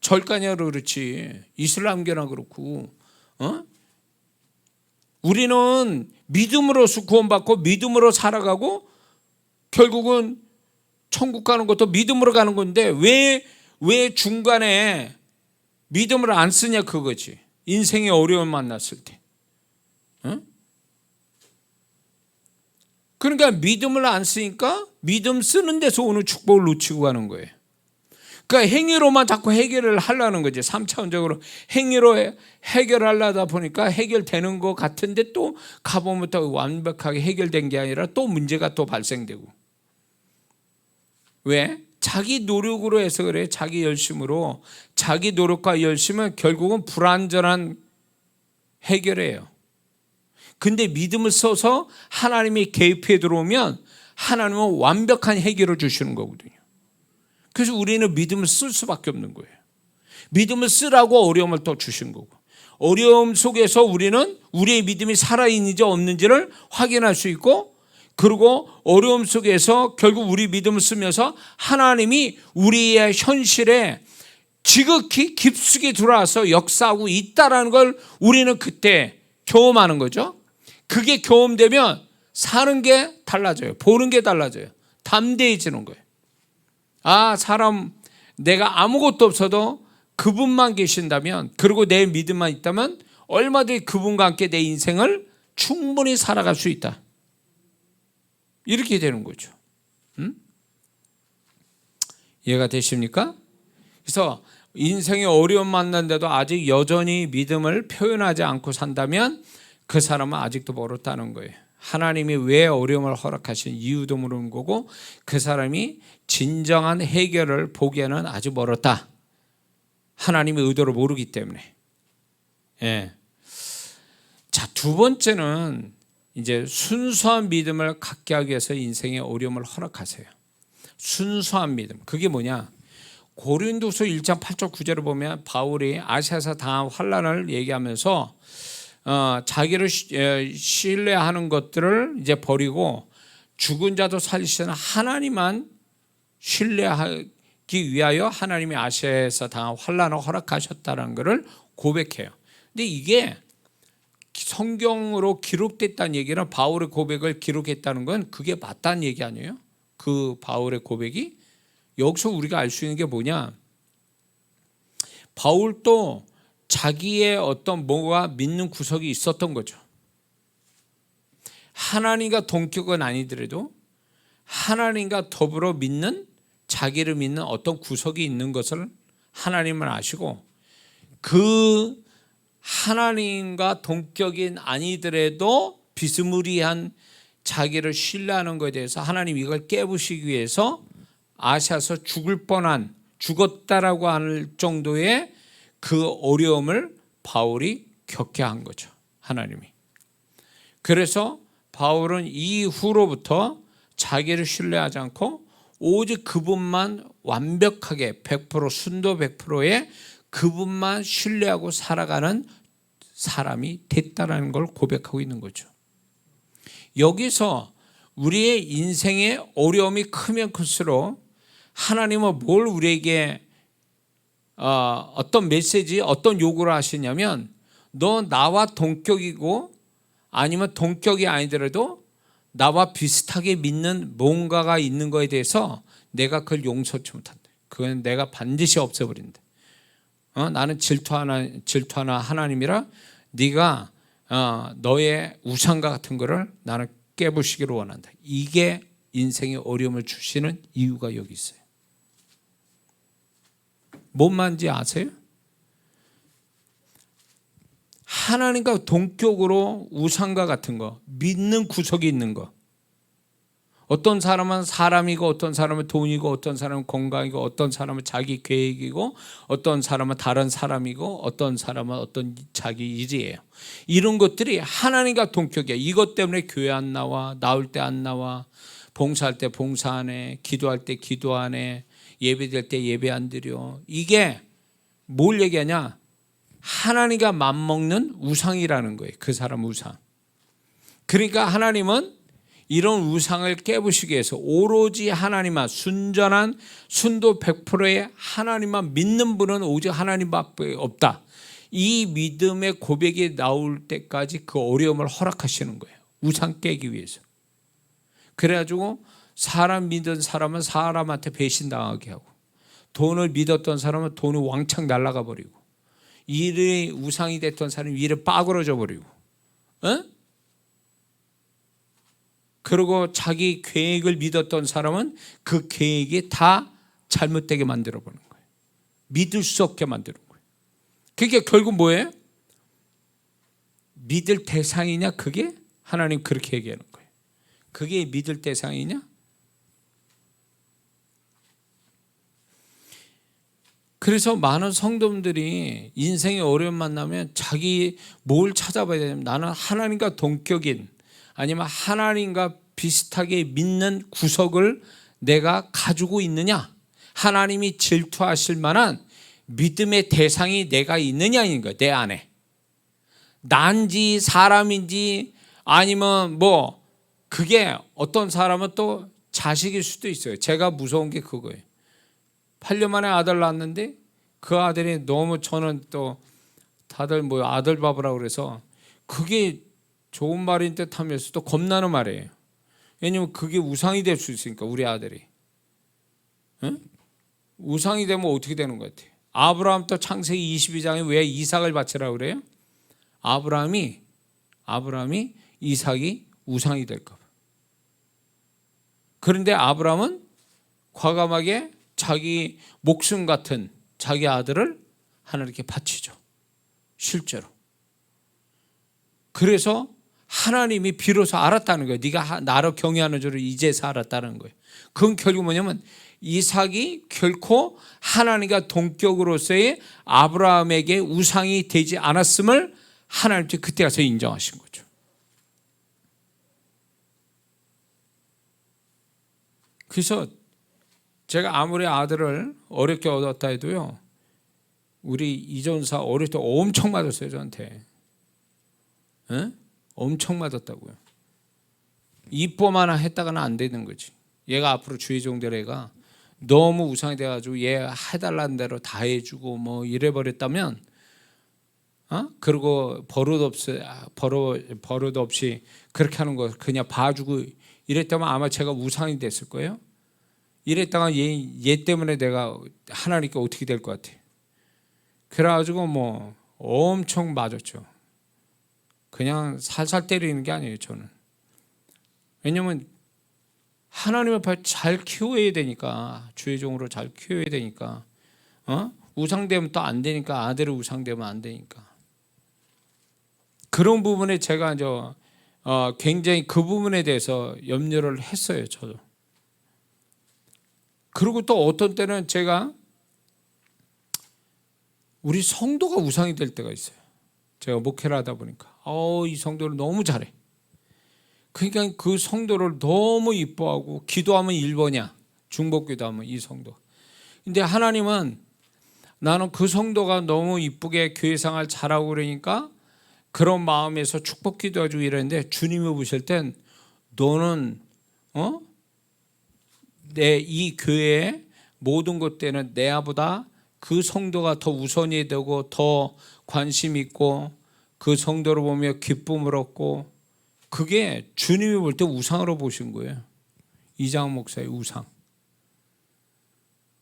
절간이라 그렇지, 이슬람교나 그렇고. 우리는 믿음으로서 구원받고 믿음으로 살아가고 결국은 천국 가는 것도 믿음으로 가는 건데 왜 중간에 믿음을 안 쓰냐, 그거지. 인생의 어려움 만났을 때. 그러니까 믿음을 안 쓰니까 믿음 쓰는 데서 오는 축복을 놓치고 가는 거예요. 그러니까 행위로만 자꾸 해결을 하려는 거지. 3차원적으로 행위로 해결하려다 보니까 해결되는 것 같은데 또 가보면 또 완벽하게 해결된 게 아니라 또 문제가 또 발생되고. 왜? 자기 노력으로 해서 그래. 자기 열심으로. 자기 노력과 열심은 결국은 불완전한 해결이에요. 근데 믿음을 써서 하나님이 개입해 들어오면 하나님은 완벽한 해결을 주시는 거거든요. 그래서 우리는 믿음을 쓸 수밖에 없는 거예요. 믿음을 쓰라고 어려움을 또 주신 거고, 어려움 속에서 우리는 우리의 믿음이 살아있는지 없는지를 확인할 수 있고, 그리고 어려움 속에서 결국 우리 믿음을 쓰면서 하나님이 우리의 현실에 지극히 깊숙이 들어와서 역사하고 있다는 걸 우리는 그때 경험하는 거죠. 그게 경험되면 사는 게 달라져요. 보는 게 달라져요. 담대해지는 거예요. 아, 사람, 내가 아무것도 없어도 그분만 계신다면, 그리고 내 믿음만 있다면 얼마든지 그분과 함께 내 인생을 충분히 살아갈 수 있다. 이렇게 되는 거죠. 이해가 되십니까? 그래서 인생의 어려움 만난데도 아직 여전히 믿음을 표현하지 않고 산다면 그 사람은 아직도 멀었다는 거예요. 하나님이 왜 어려움을 허락하신 이유도 모르는 거고, 그 사람이 진정한 해결을 보기에는 아주 멀었다. 하나님의 의도를 모르기 때문에. 예. 자, 두 번째는 이제 순수한 믿음을 갖게 하기 위해서 인생의 어려움을 허락하세요. 순수한 믿음. 그게 뭐냐? 고린도서 1장 8절 9절을 보면 바울이 아시아에서 당한 환난을 얘기하면서 자기를 신뢰하는 것들을 이제 버리고 죽은 자도 살리시는 하나님만 신뢰하기 위하여 하나님이 아시아에서 당한 환난을 허락하셨다는 것을 고백해요. 근데 이게 성경으로 기록됐다는 얘기는, 바울의 고백을 기록했다는 건 그게 맞다는 얘기 아니에요? 그 바울의 고백이? 여기서 우리가 알 수 있는 게 뭐냐? 바울도 자기의 어떤 뭐가 믿는 구석이 있었던 거죠. 하나님과 동격은 아니더라도 하나님과 더불어 믿는, 자기를 믿는 어떤 구석이 있는 것을 하나님은 아시고, 그 하나님과 동격인 아니더라도 비스무리한 자기를 신뢰하는 것에 대해서 하나님 이걸 깨부시기 위해서 아시아서 죽었다라고 할 정도의 그 어려움을 바울이 겪게 한 거죠, 하나님이. 그래서 바울은 이후로부터 자기를 신뢰하지 않고 오직 그분만 완벽하게 100% 순도 100%의 그분만 신뢰하고 살아가는 사람이 됐다는 걸 고백하고 있는 거죠. 여기서 우리의 인생의 어려움이 크면 클수록 하나님은 뭘 우리에게 어떤 메시지, 어떤 요구를 하시냐면, 너 나와 동격이고 아니면 동격이 아니더라도 나와 비슷하게 믿는 뭔가가 있는 거에 대해서 내가 그걸 용서치 못한다. 그건 내가 반드시 없애버린다. 나는 질투하나 하나님이라 네가 너의 우상과 같은 거를 나는 깨부시기를 원한다. 이게 인생의 어려움을 주시는 이유가 여기 있어요. 뭔 말인지 아세요? 하나님과 동격으로 우상과 같은 거, 믿는 구석이 있는 거. 어떤 사람은 사람이고, 어떤 사람은 돈이고, 어떤 사람은 건강이고, 어떤 사람은 자기 계획이고, 어떤 사람은 다른 사람이고, 어떤 사람은 어떤 자기 일이에요. 이런 것들이 하나님과 동격이야. 이것 때문에 교회 안 나와, 나올 때 안 나와, 봉사할 때 봉사 안 해, 기도할 때 기도 안 해, 예배될 때 예배 안 드려. 이게 뭘 얘기하냐? 하나님과 맞먹는 우상이라는 거예요. 그 사람 우상. 그러니까 하나님은 이런 우상을 깨부시기 위해서 오로지 하나님만, 순전한 순도 100%의 하나님만 믿는 분은 오직 하나님밖에 없다. 이 믿음의 고백이 나올 때까지 그 어려움을 허락하시는 거예요. 우상 깨기 위해서. 그래가지고 사람 믿은 사람은 사람한테 배신당하게 하고, 돈을 믿었던 사람은 돈이 왕창 날아가 버리고, 일이 우상이 됐던 사람이 일을 빠그러져 버리고, 그리고 자기 계획을 믿었던 사람은 그 계획이 다 잘못되게 만들어 버리는 거예요. 믿을 수 없게 만드는 거예요. 그게 결국 뭐예요? 믿을 대상이냐? 그게 하나님 그렇게 얘기하는 거예요. 그게 믿을 대상이냐? 그래서 많은 성도님들이 인생의 어려움 만나면 자기 뭘 찾아봐야 되냐면, 나는 하나님과 동격인, 아니면 하나님과 비슷하게 믿는 구석을 내가 가지고 있느냐? 하나님이 질투하실 만한 믿음의 대상이 내가 있느냐인 거예요. 내 안에. 난지 사람인지 아니면 뭐 그게 어떤 사람은 또 자식일 수도 있어요. 제가 무서운 게 그거예요. 8년 만에 아들 낳았는데 그 아들이 너무, 저는 또 다들 뭐 아들 바보라고 그래서 그게 좋은 말인 듯 하면서 또 겁나는 말이에요. 왜냐면 그게 우상이 될 수 있으니까, 우리 아들이. 응? 우상이 되면 어떻게 되는 것 같아요? 아브라함 또 창세기 22장에 왜 이삭을 바치라고 그래요? 아브라함이 이삭이 우상이 될까 봐. 그런데 아브라함은 과감하게 자기 목숨 같은 자기 아들을 하나님께 바치죠. 실제로. 그래서 하나님이 비로소 알았다는 거예요. 네가 나를 경외하는 줄을 이제서 알았다는 거예요. 그건 결국 뭐냐면 이삭이 결코 하나님과 동격으로서의 아브라함에게 우상이 되지 않았음을 하나님께 그때 가서 인정하신 거죠. 그래서 제가 아무리 아들을 어렵게 얻었다 해도요, 우리 이전사 어릴 때 엄청 맞았어요, 저한테. 에? 엄청 맞았다고요. 이뻐만 했다가는 안 되는 거지. 얘가 앞으로 주의종될 애가 너무 우상이 돼가지고 얘 해달라는 대로 다 해주고 뭐 이래버렸다면, 그리고 버릇 없이 그렇게 하는 거 그냥 봐주고 이랬다면 아마 제가 우상이 됐을 거예요. 이랬다가 얘 때문에 내가 하나님께 어떻게 될 것 같아요. 그래가지고 뭐 엄청 맞았죠. 그냥 살살 때리는 게 아니에요, 저는. 왜냐면 하나님 앞에 잘 키워야 되니까, 주의 종으로 잘 키워야 되니까. 우상되면 또 안 되니까, 아들이 우상되면 안 되니까. 그런 부분에 제가 굉장히 그 부분에 대해서 염려를 했어요, 저도. 그리고 또 어떤 때는 제가 우리 성도가 우상이 될 때가 있어요. 제가 목회를 하다 보니까 이 성도를 너무 잘해. 그러니까 그 성도를 너무 이뻐하고, 기도하면 1번이야. 중보기도하면 이 성도. 근데 하나님은 나는 그 성도가 너무 이쁘게 교회생활 잘하고 그러니까 그런 마음에서 축복기도해주고 이랬는데, 주님이 보실 땐 너는 내 이 교회의 모든 것 때는 내보다 그 성도가 더 우선이 되고 더 관심 있고 그 성도를 보며 기쁨을 얻고, 그게 주님이 볼 때 우상으로 보신 거예요. 이장훈 목사의 우상.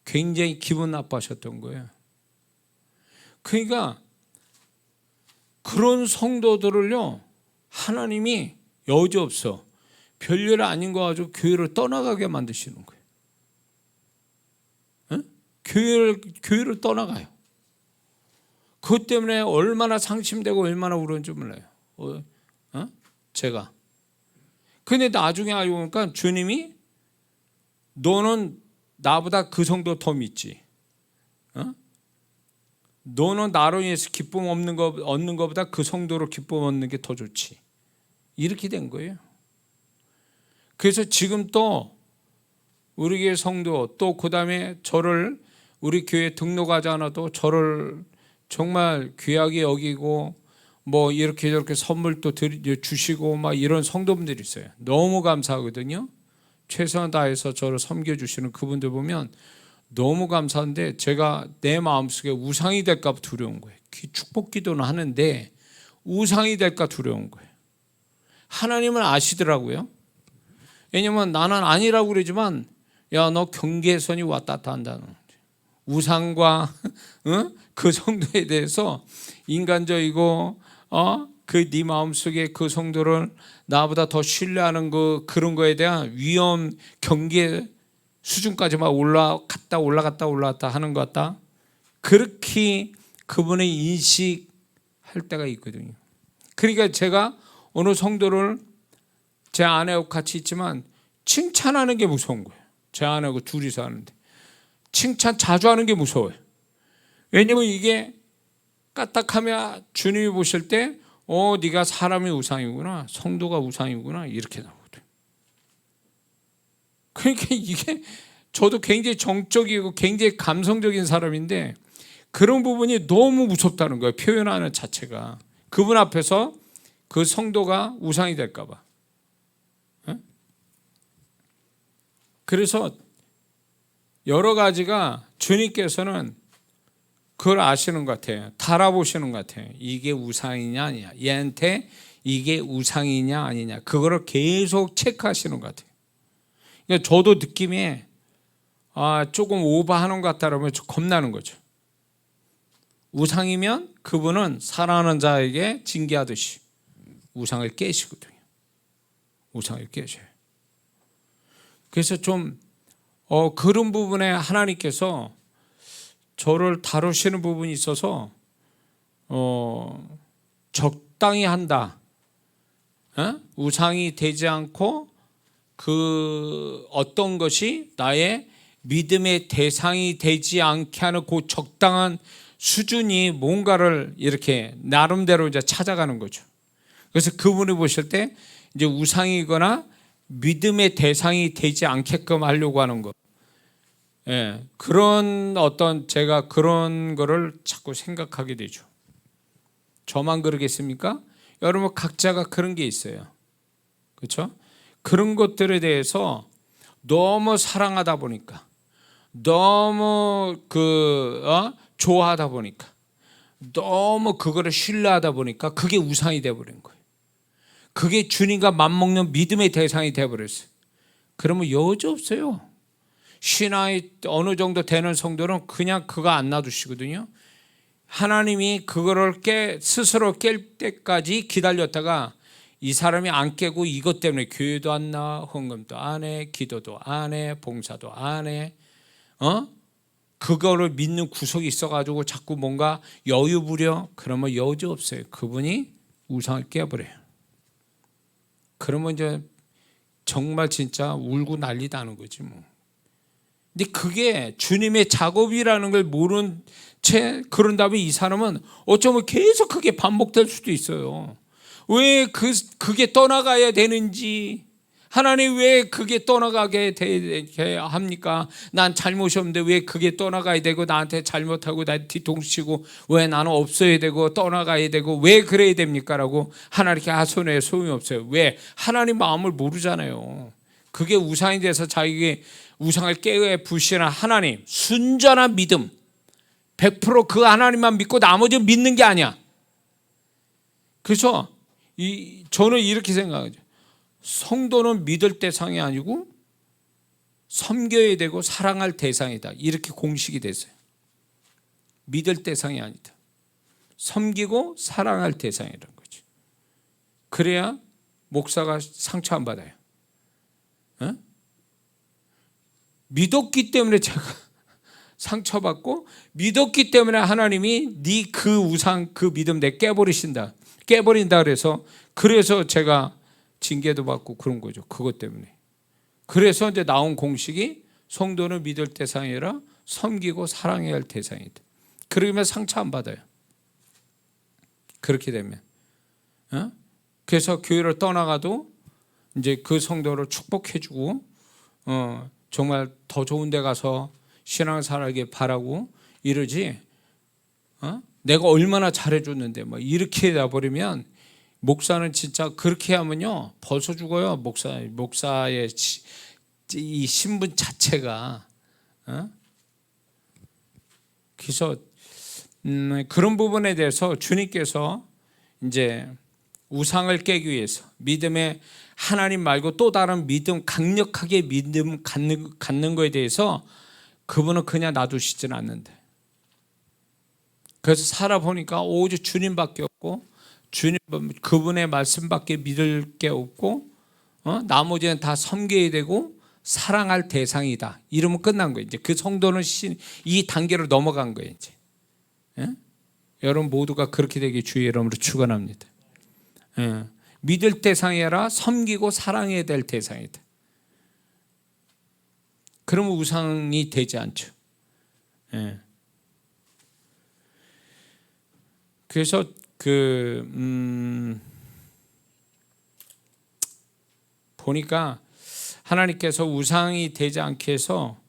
굉장히 기분 나빠하셨던 거예요. 그러니까 그런 성도들을요, 하나님이 여지없어 별일 아닌 거 가지고 교회를 떠나가게 만드시는 거예요. 교회를 떠나가요. 그것 때문에 얼마나 상심되고 얼마나 울었는지 몰라요. 제가. 근데 나중에 알고 보니까 주님이 너는 나보다 그 성도 더 믿지. 너는 나로 인해서 기쁨 얻는 것보다 그 성도로 기쁨 얻는 게 더 좋지. 이렇게 된 거예요. 그래서 지금 또 우리 교회 성도, 또 그 다음에 저를 우리 교회 등록하지 않아도 저를 정말 귀하게 여기고 뭐 이렇게 저렇게 선물도 주시고 막 이런 성도분들이 있어요. 너무 감사하거든요. 최선을 다해서 저를 섬겨주시는 그분들 보면 너무 감사한데, 제가 내 마음속에 우상이 될까 두려운 거예요. 축복 기도는 하는데 우상이 될까 두려운 거예요. 하나님은 아시더라고요. 왜냐면 나는 아니라고 그러지만, 야, 너 경계선이 왔다 갔다 한다는 거지. 우상과 그 성도에 대해서 인간적이고 그 네 마음속에 그 성도를 나보다 더 신뢰하는 그런 거에 대한 위험 경계 수준까지만 올라갔다 하는 것 같다. 그렇게 그분의 인식할 때가 있거든요. 그러니까 제가 어느 성도를 제 아내하고 같이 있지만 칭찬하는 게 무서운 거예요. 제 아내하고 둘이서 하는데 칭찬 자주 하는 게 무서워요. 왜냐면 이게 까딱하면 주님이 보실 때 네가 사람이 우상이구나, 성도가 우상이구나, 이렇게 나오거든요. 그러니까 이게 저도 굉장히 정적이고 굉장히 감성적인 사람인데 그런 부분이 너무 무섭다는 거예요. 표현하는 자체가. 그분 앞에서 그 성도가 우상이 될까 봐. 그래서 여러 가지가 주님께서는 그걸 아시는 것 같아요. 달아보시는 것 같아요. 이게 우상이냐 아니냐. 얘한테 이게 우상이냐 아니냐. 그거를 계속 체크하시는 것 같아요. 그러니까 저도 느낌에 조금 오버하는 것 같다 그러면 겁나는 거죠. 우상이면 그분은 사랑하는 자에게 징계하듯이 우상을 깨시거든요. 우상을 깨셔요. 그래서 좀 그런 부분에 하나님께서 저를 다루시는 부분이 있어서 적당히 한다. 우상이 되지 않고 그 어떤 것이 나의 믿음의 대상이 되지 않게 하는 그 적당한 수준이 뭔가를 이렇게 나름대로 이제 찾아가는 거죠. 그래서 그분이 보실 때 이제 우상이거나 믿음의 대상이 되지 않게끔 하려고 하는 것. 예, 그런 어떤 제가 그런 거를 자꾸 생각하게 되죠. 저만 그러겠습니까? 여러분 각자가 그런 게 있어요. 그렇죠? 그런 것들에 대해서 너무 사랑하다 보니까 너무 좋아하다 보니까 너무 그거를 신뢰하다 보니까 그게 우상이 돼버린 거예요. 그게 주님과 맞먹는 믿음의 대상이 돼버렸어요. 그러면 여지 없어요. 신앙이 어느 정도 되는 성도는 그냥 그거 안 놔두시거든요. 하나님이 그거를 스스로 깰 때까지 기다렸다가 이 사람이 안 깨고 이것 때문에 교회도 안 나와, 헌금도 안 해, 기도도 안 해, 봉사도 안 해. 그거를 믿는 구석이 있어가지고 자꾸 뭔가 여유 부려. 그러면 여지 없어요. 그분이 우상을 깨버려요. 그러면 이제 정말 진짜 울고 난리다는 거지 뭐. 근데 그게 주님의 작업이라는 걸 모른 채 그런 다음에 이 사람은 어쩌면 계속 그게 반복될 수도 있어요. 왜 그게 떠나가야 되는지, 하나님 왜 그게 떠나가게 합니까? 난 잘못이 없는데 왜 그게 떠나가야 되고 나한테 잘못하고 나 뒤통수치고 왜 나는 없어야 되고 떠나가야 되고 왜 그래야 됩니까? 라고 하나님께 하소연해 소용이 없어요. 왜? 하나님 마음을 모르잖아요. 그게 우상이 돼서 자기에게 우상을 깨어 부시는 하나님, 순전한 믿음 100%그 하나님만 믿고 나머지는 믿는 게 아니야. 그래서 저는 이렇게 생각하죠. 성도는 믿을 대상이 아니고 섬겨야 되고 사랑할 대상이다. 이렇게 공식이 됐어요. 믿을 대상이 아니다. 섬기고 사랑할 대상이라는 거죠. 그래야 목사가 상처 안 받아요. 믿었기 때문에 제가 상처받고 믿었기 때문에 하나님이 네 그 우상 그 믿음 내 깨버린다 그래서 제가 징계도 받고 그런 거죠. 그것 때문에. 그래서 이제 나온 공식이 성도는 믿을 대상이 아니라 섬기고 사랑해야 할 대상이다. 그러면 상처 안 받아요. 그렇게 되면. 그래서 교회를 떠나가도 이제 그 성도를 축복해주고 정말 더 좋은 데 가서 신앙생활하길 바라고 이러지. 내가 얼마나 잘해줬는데 뭐 이렇게 돼버리면 목사는 진짜 그렇게 하면요 벌써 죽어요. 목사의 이 신분 자체가. 그래서 그런 부분에 대해서 주님께서 이제 우상을 깨기 위해서 믿음의 하나님 말고 또 다른 믿음, 강력하게 믿음 갖는 거에 대해서 그분은 그냥 놔두시지는 않는데. 그래서 살아보니까 오직 주님밖에 없고 그분의 말씀밖에 믿을 게 없고 나머지는 다 섬겨야 되고 사랑할 대상이다. 이러면 끝난 거예요. 이제 그 성도는 이 단계로 넘어간 거예요. 이제. 여러분 모두가 그렇게 되기 주의 이름으로 축원합니다. 믿을 대상이 아니라 섬기고 사랑해야 될 대상이다. 그러면 우상이 되지 않죠. 그래서 보니까 하나님께서 우상이 되지 않게 해서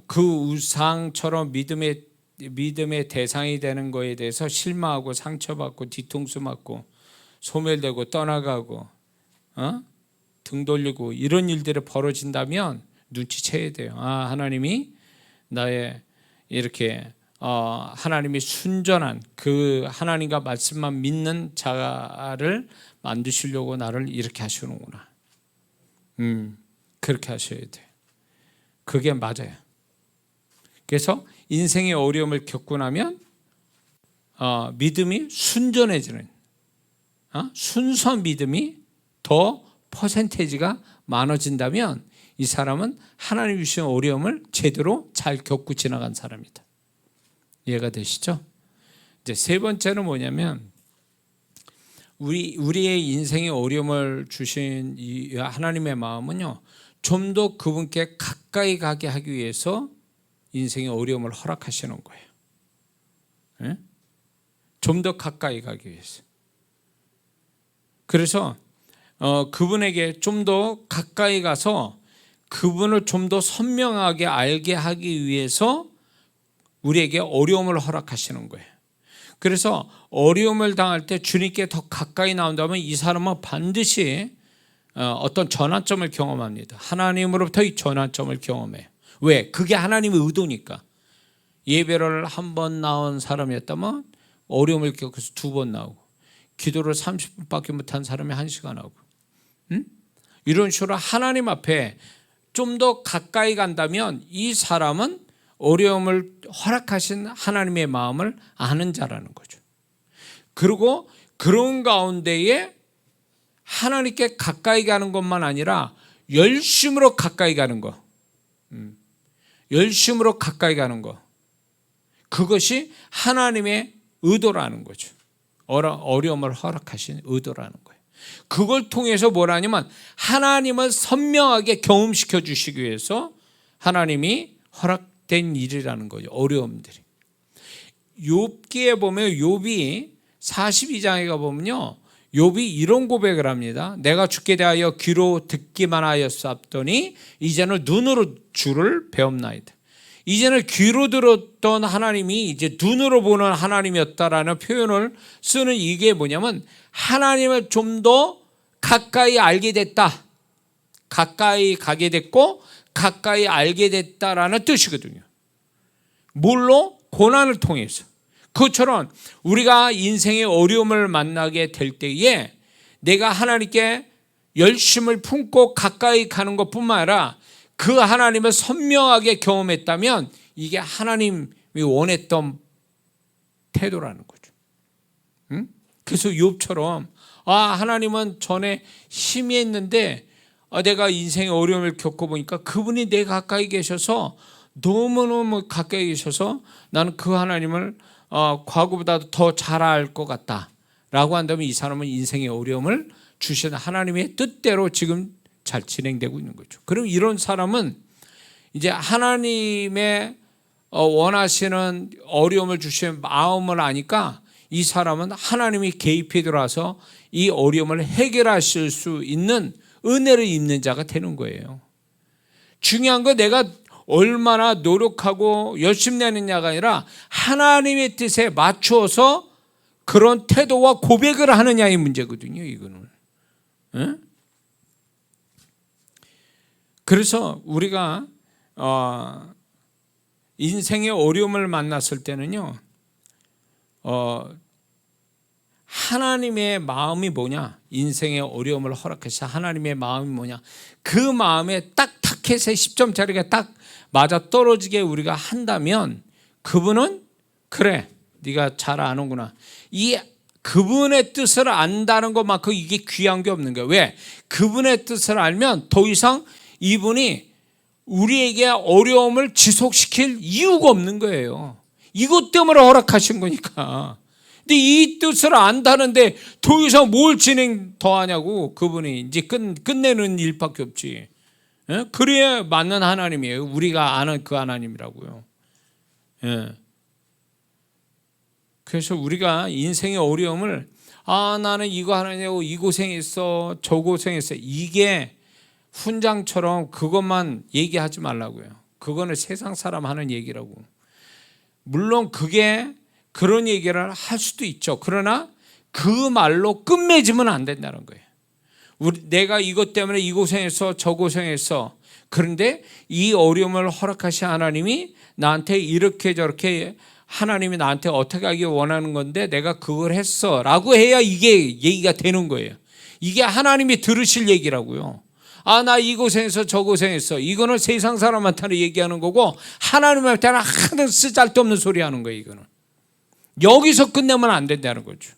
그 우상처럼 믿음의 대상이 되는 거에 대해서 실망하고 상처받고 뒤통수 맞고 소멸되고 떠나가고 등 돌리고 이런 일들이 벌어진다면 눈치채야 돼요. 하나님이 나의 이렇게 하나님이 순전한 그 하나님과 말씀만 믿는 자를 만드시려고 나를 이렇게 하시는구나. 그렇게 하셔야 돼요. 그게 맞아요. 그래서 인생의 어려움을 겪고 나면 믿음이 순전해지는 순수한 믿음이 더 퍼센테이지가 많아진다면 이 사람은 하나님 주신 어려움을 제대로 잘 겪고 지나간 사람이다. 이해가 되시죠? 이제 세 번째는 뭐냐면 우리의 인생의 어려움을 주신 이 하나님의 마음은요, 좀 더 그분께 가까이 가게 하기 위해서 인생의 어려움을 허락하시는 거예요. 네? 좀 더 가까이 가기 위해서. 그래서 그분에게 좀 더 가까이 가서 그분을 좀 더 선명하게 알게 하기 위해서 우리에게 어려움을 허락하시는 거예요. 그래서 어려움을 당할 때 주님께 더 가까이 나온다면 이 사람은 반드시 어떤 전환점을 경험합니다. 하나님으로부터 이 전환점을 경험해요. 왜? 그게 하나님의 의도니까. 예배를 한 번 나온 사람이었다면 어려움을 겪어서 2번 나오고, 기도를 30분밖에 못한 사람이 1시간 하고, 이런 식으로 하나님 앞에 좀 더 가까이 간다면 이 사람은 어려움을 허락하신 하나님의 마음을 아는 자라는 거죠. 그리고 그런 가운데에 하나님께 가까이 가는 것만 아니라 열심으로 가까이 가는 거, 열심으로 가까이 가는 거, 그것이 하나님의 의도라는 거죠. 어려움을 허락하신 의도라는 거예요. 그걸 통해서 뭐라냐면 하나님을 선명하게 경험시켜 주시기 위해서 하나님이 허락된 일이라는 거죠. 어려움들이. 욥기에 보면 욥이 42장에 가보면요, 욥이 이런 고백을 합니다. 내가 주께 대하여 귀로 듣기만 하였사옵더니 이제는 눈으로 주를 배움나이다. 이제는 귀로 들었던 하나님이 이제 눈으로 보는 하나님이었다라는 표현을 쓰는 이게 뭐냐면 하나님을 좀 더 가까이 알게 됐다. 가까이 가게 됐고 가까이 알게 됐다라는 뜻이거든요. 뭘로? 고난을 통해서. 그것처럼 우리가 인생의 어려움을 만나게 될 때에 내가 하나님께 열심을 품고 가까이 가는 것뿐만 아니라 그 하나님을 선명하게 경험했다면 이게 하나님이 원했던 태도라는 거죠. 그래서 욥처럼 하나님은 전에 희미했는데 내가 인생의 어려움을 겪어보니까 그분이 내 가까이 계셔서 너무너무 가까이 계셔서 나는 그 하나님을 과거보다도 더 잘 알 것 같다 라고 한다면 이 사람은 인생의 어려움을 주신 하나님의 뜻대로 지금 잘 진행되고 있는 거죠. 그럼 이런 사람은 이제 하나님의 원하시는 어려움을 주신 마음을 아니까 이 사람은 하나님이 개입해 들어와서 이 어려움을 해결하실 수 있는 은혜를 입는 자가 되는 거예요. 중요한 건 내가 얼마나 노력하고 열심히 내느냐가 아니라 하나님의 뜻에 맞추어서 그런 태도와 고백을 하느냐의 문제거든요. 이거는. 그래서 우리가 인생의 어려움을 만났을 때는요, 하나님의 마음이 뭐냐, 인생의 어려움을 허락하신 하나님의 마음이 뭐냐, 그 마음에 딱 타켓에 10점짜리가 딱 맞아 떨어지게 우리가 한다면 그분은 그래, 네가 잘 아는구나. 이 그분의 뜻을 안다는 것만큼 이게 귀한 게 없는 거예요. 왜? 그분의 뜻을 알면 더 이상 이분이 우리에게 어려움을 지속시킬 이유가 없는 거예요. 이것 때문에 허락하신 거니까. 근데 이 뜻을 안다는데 더 이상 뭘 진행 더 하냐고. 그분이 이제 끝내는 일밖에 없지. 그래야 맞는 하나님이에요. 우리가 아는 그 하나님이라고요. 그래서 우리가 인생의 어려움을 나는 이거 하느냐고 이 고생했어 저 고생했어, 이게 훈장처럼 그것만 얘기하지 말라고요. 그거는 세상 사람 하는 얘기라고. 물론 그게 그런 얘기를 할 수도 있죠. 그러나 그 말로 끝맺으면 안 된다는 거예요. 내가 이것 때문에 이 고생했어, 저 고생했어. 그런데 이 어려움을 허락하신 하나님이 나한테 이렇게 저렇게, 하나님이 나한테 어떻게 하기 원하는 건데 내가 그걸 했어 라고 해야 이게 얘기가 되는 거예요. 이게 하나님이 들으실 얘기라고요. 아, 나 이 고생했어, 저 고생했어. 이거는 세상 사람한테는 얘기하는 거고 하나님한테는 하나도 쓰잘데없는 소리 하는 거예요. 이거는 여기서 끝내면 안 된다는 거죠.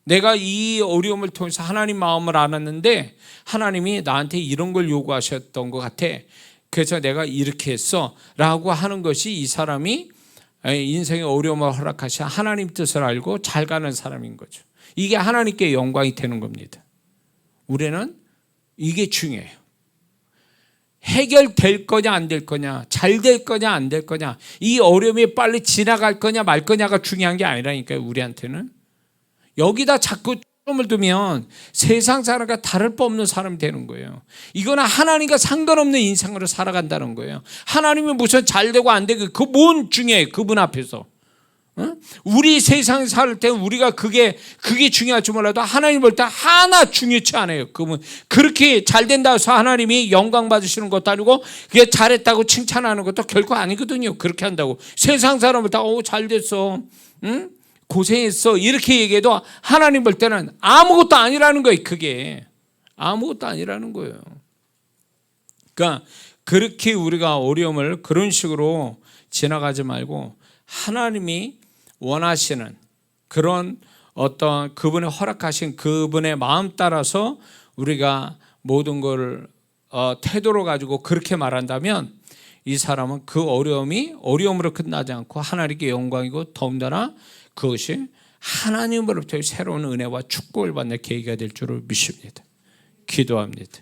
내가 이 어려움을 통해서 하나님 마음을 알았는데 하나님이 나한테 이런 걸 요구하셨던 것 같아. 그래서 내가 이렇게 했어 라고 하는 것이 이 사람이 인생의 어려움을 허락하신 하나님 뜻을 알고 잘 가는 사람인 거죠. 이게 하나님께 영광이 되는 겁니다. 우리는 이게 중요해요. 해결될 거냐 안 될 거냐, 잘 될 거냐 안 될 거냐, 이 어려움이 빨리 지나갈 거냐 말 거냐가 중요한 게 아니라니까요. 우리한테는 여기다 자꾸 초점을 두면 세상 사람과 다를 바 없는 사람이 되는 거예요. 이거는 하나님과 상관없는 인생으로 살아간다는 거예요. 하나님이 무슨 잘 되고 안 되고 그 뭔 중요해. 그분 앞에서. 우리 세상에 살 때 우리가 그게 중요할지 몰라도 하나님 볼 때 하나 중요치 않아요. 그분 그렇게 잘 된다고 해서 하나님이 영광 받으시는 것도 아니고 그게 잘했다고 칭찬하는 것도 결코 아니거든요. 그렇게 한다고 세상 사람을 다 잘 됐어, 응? 고생했어 이렇게 얘기해도 하나님 볼 때는 아무것도 아니라는 거예요. 그게 아무것도 아니라는 거예요. 그러니까 그렇게 우리가 어려움을 그런 식으로 지나가지 말고 하나님이 원하시는 그런 어떤 그분의 허락하신 그분의 마음 따라서 우리가 모든 걸 태도로 가지고 그렇게 말한다면 이 사람은 그 어려움이 어려움으로 끝나지 않고 하나님께 영광이고 더군다나 그것이 하나님으로부터 새로운 은혜와 축복을 받는 계기가 될 줄을 믿습니다. 기도합니다.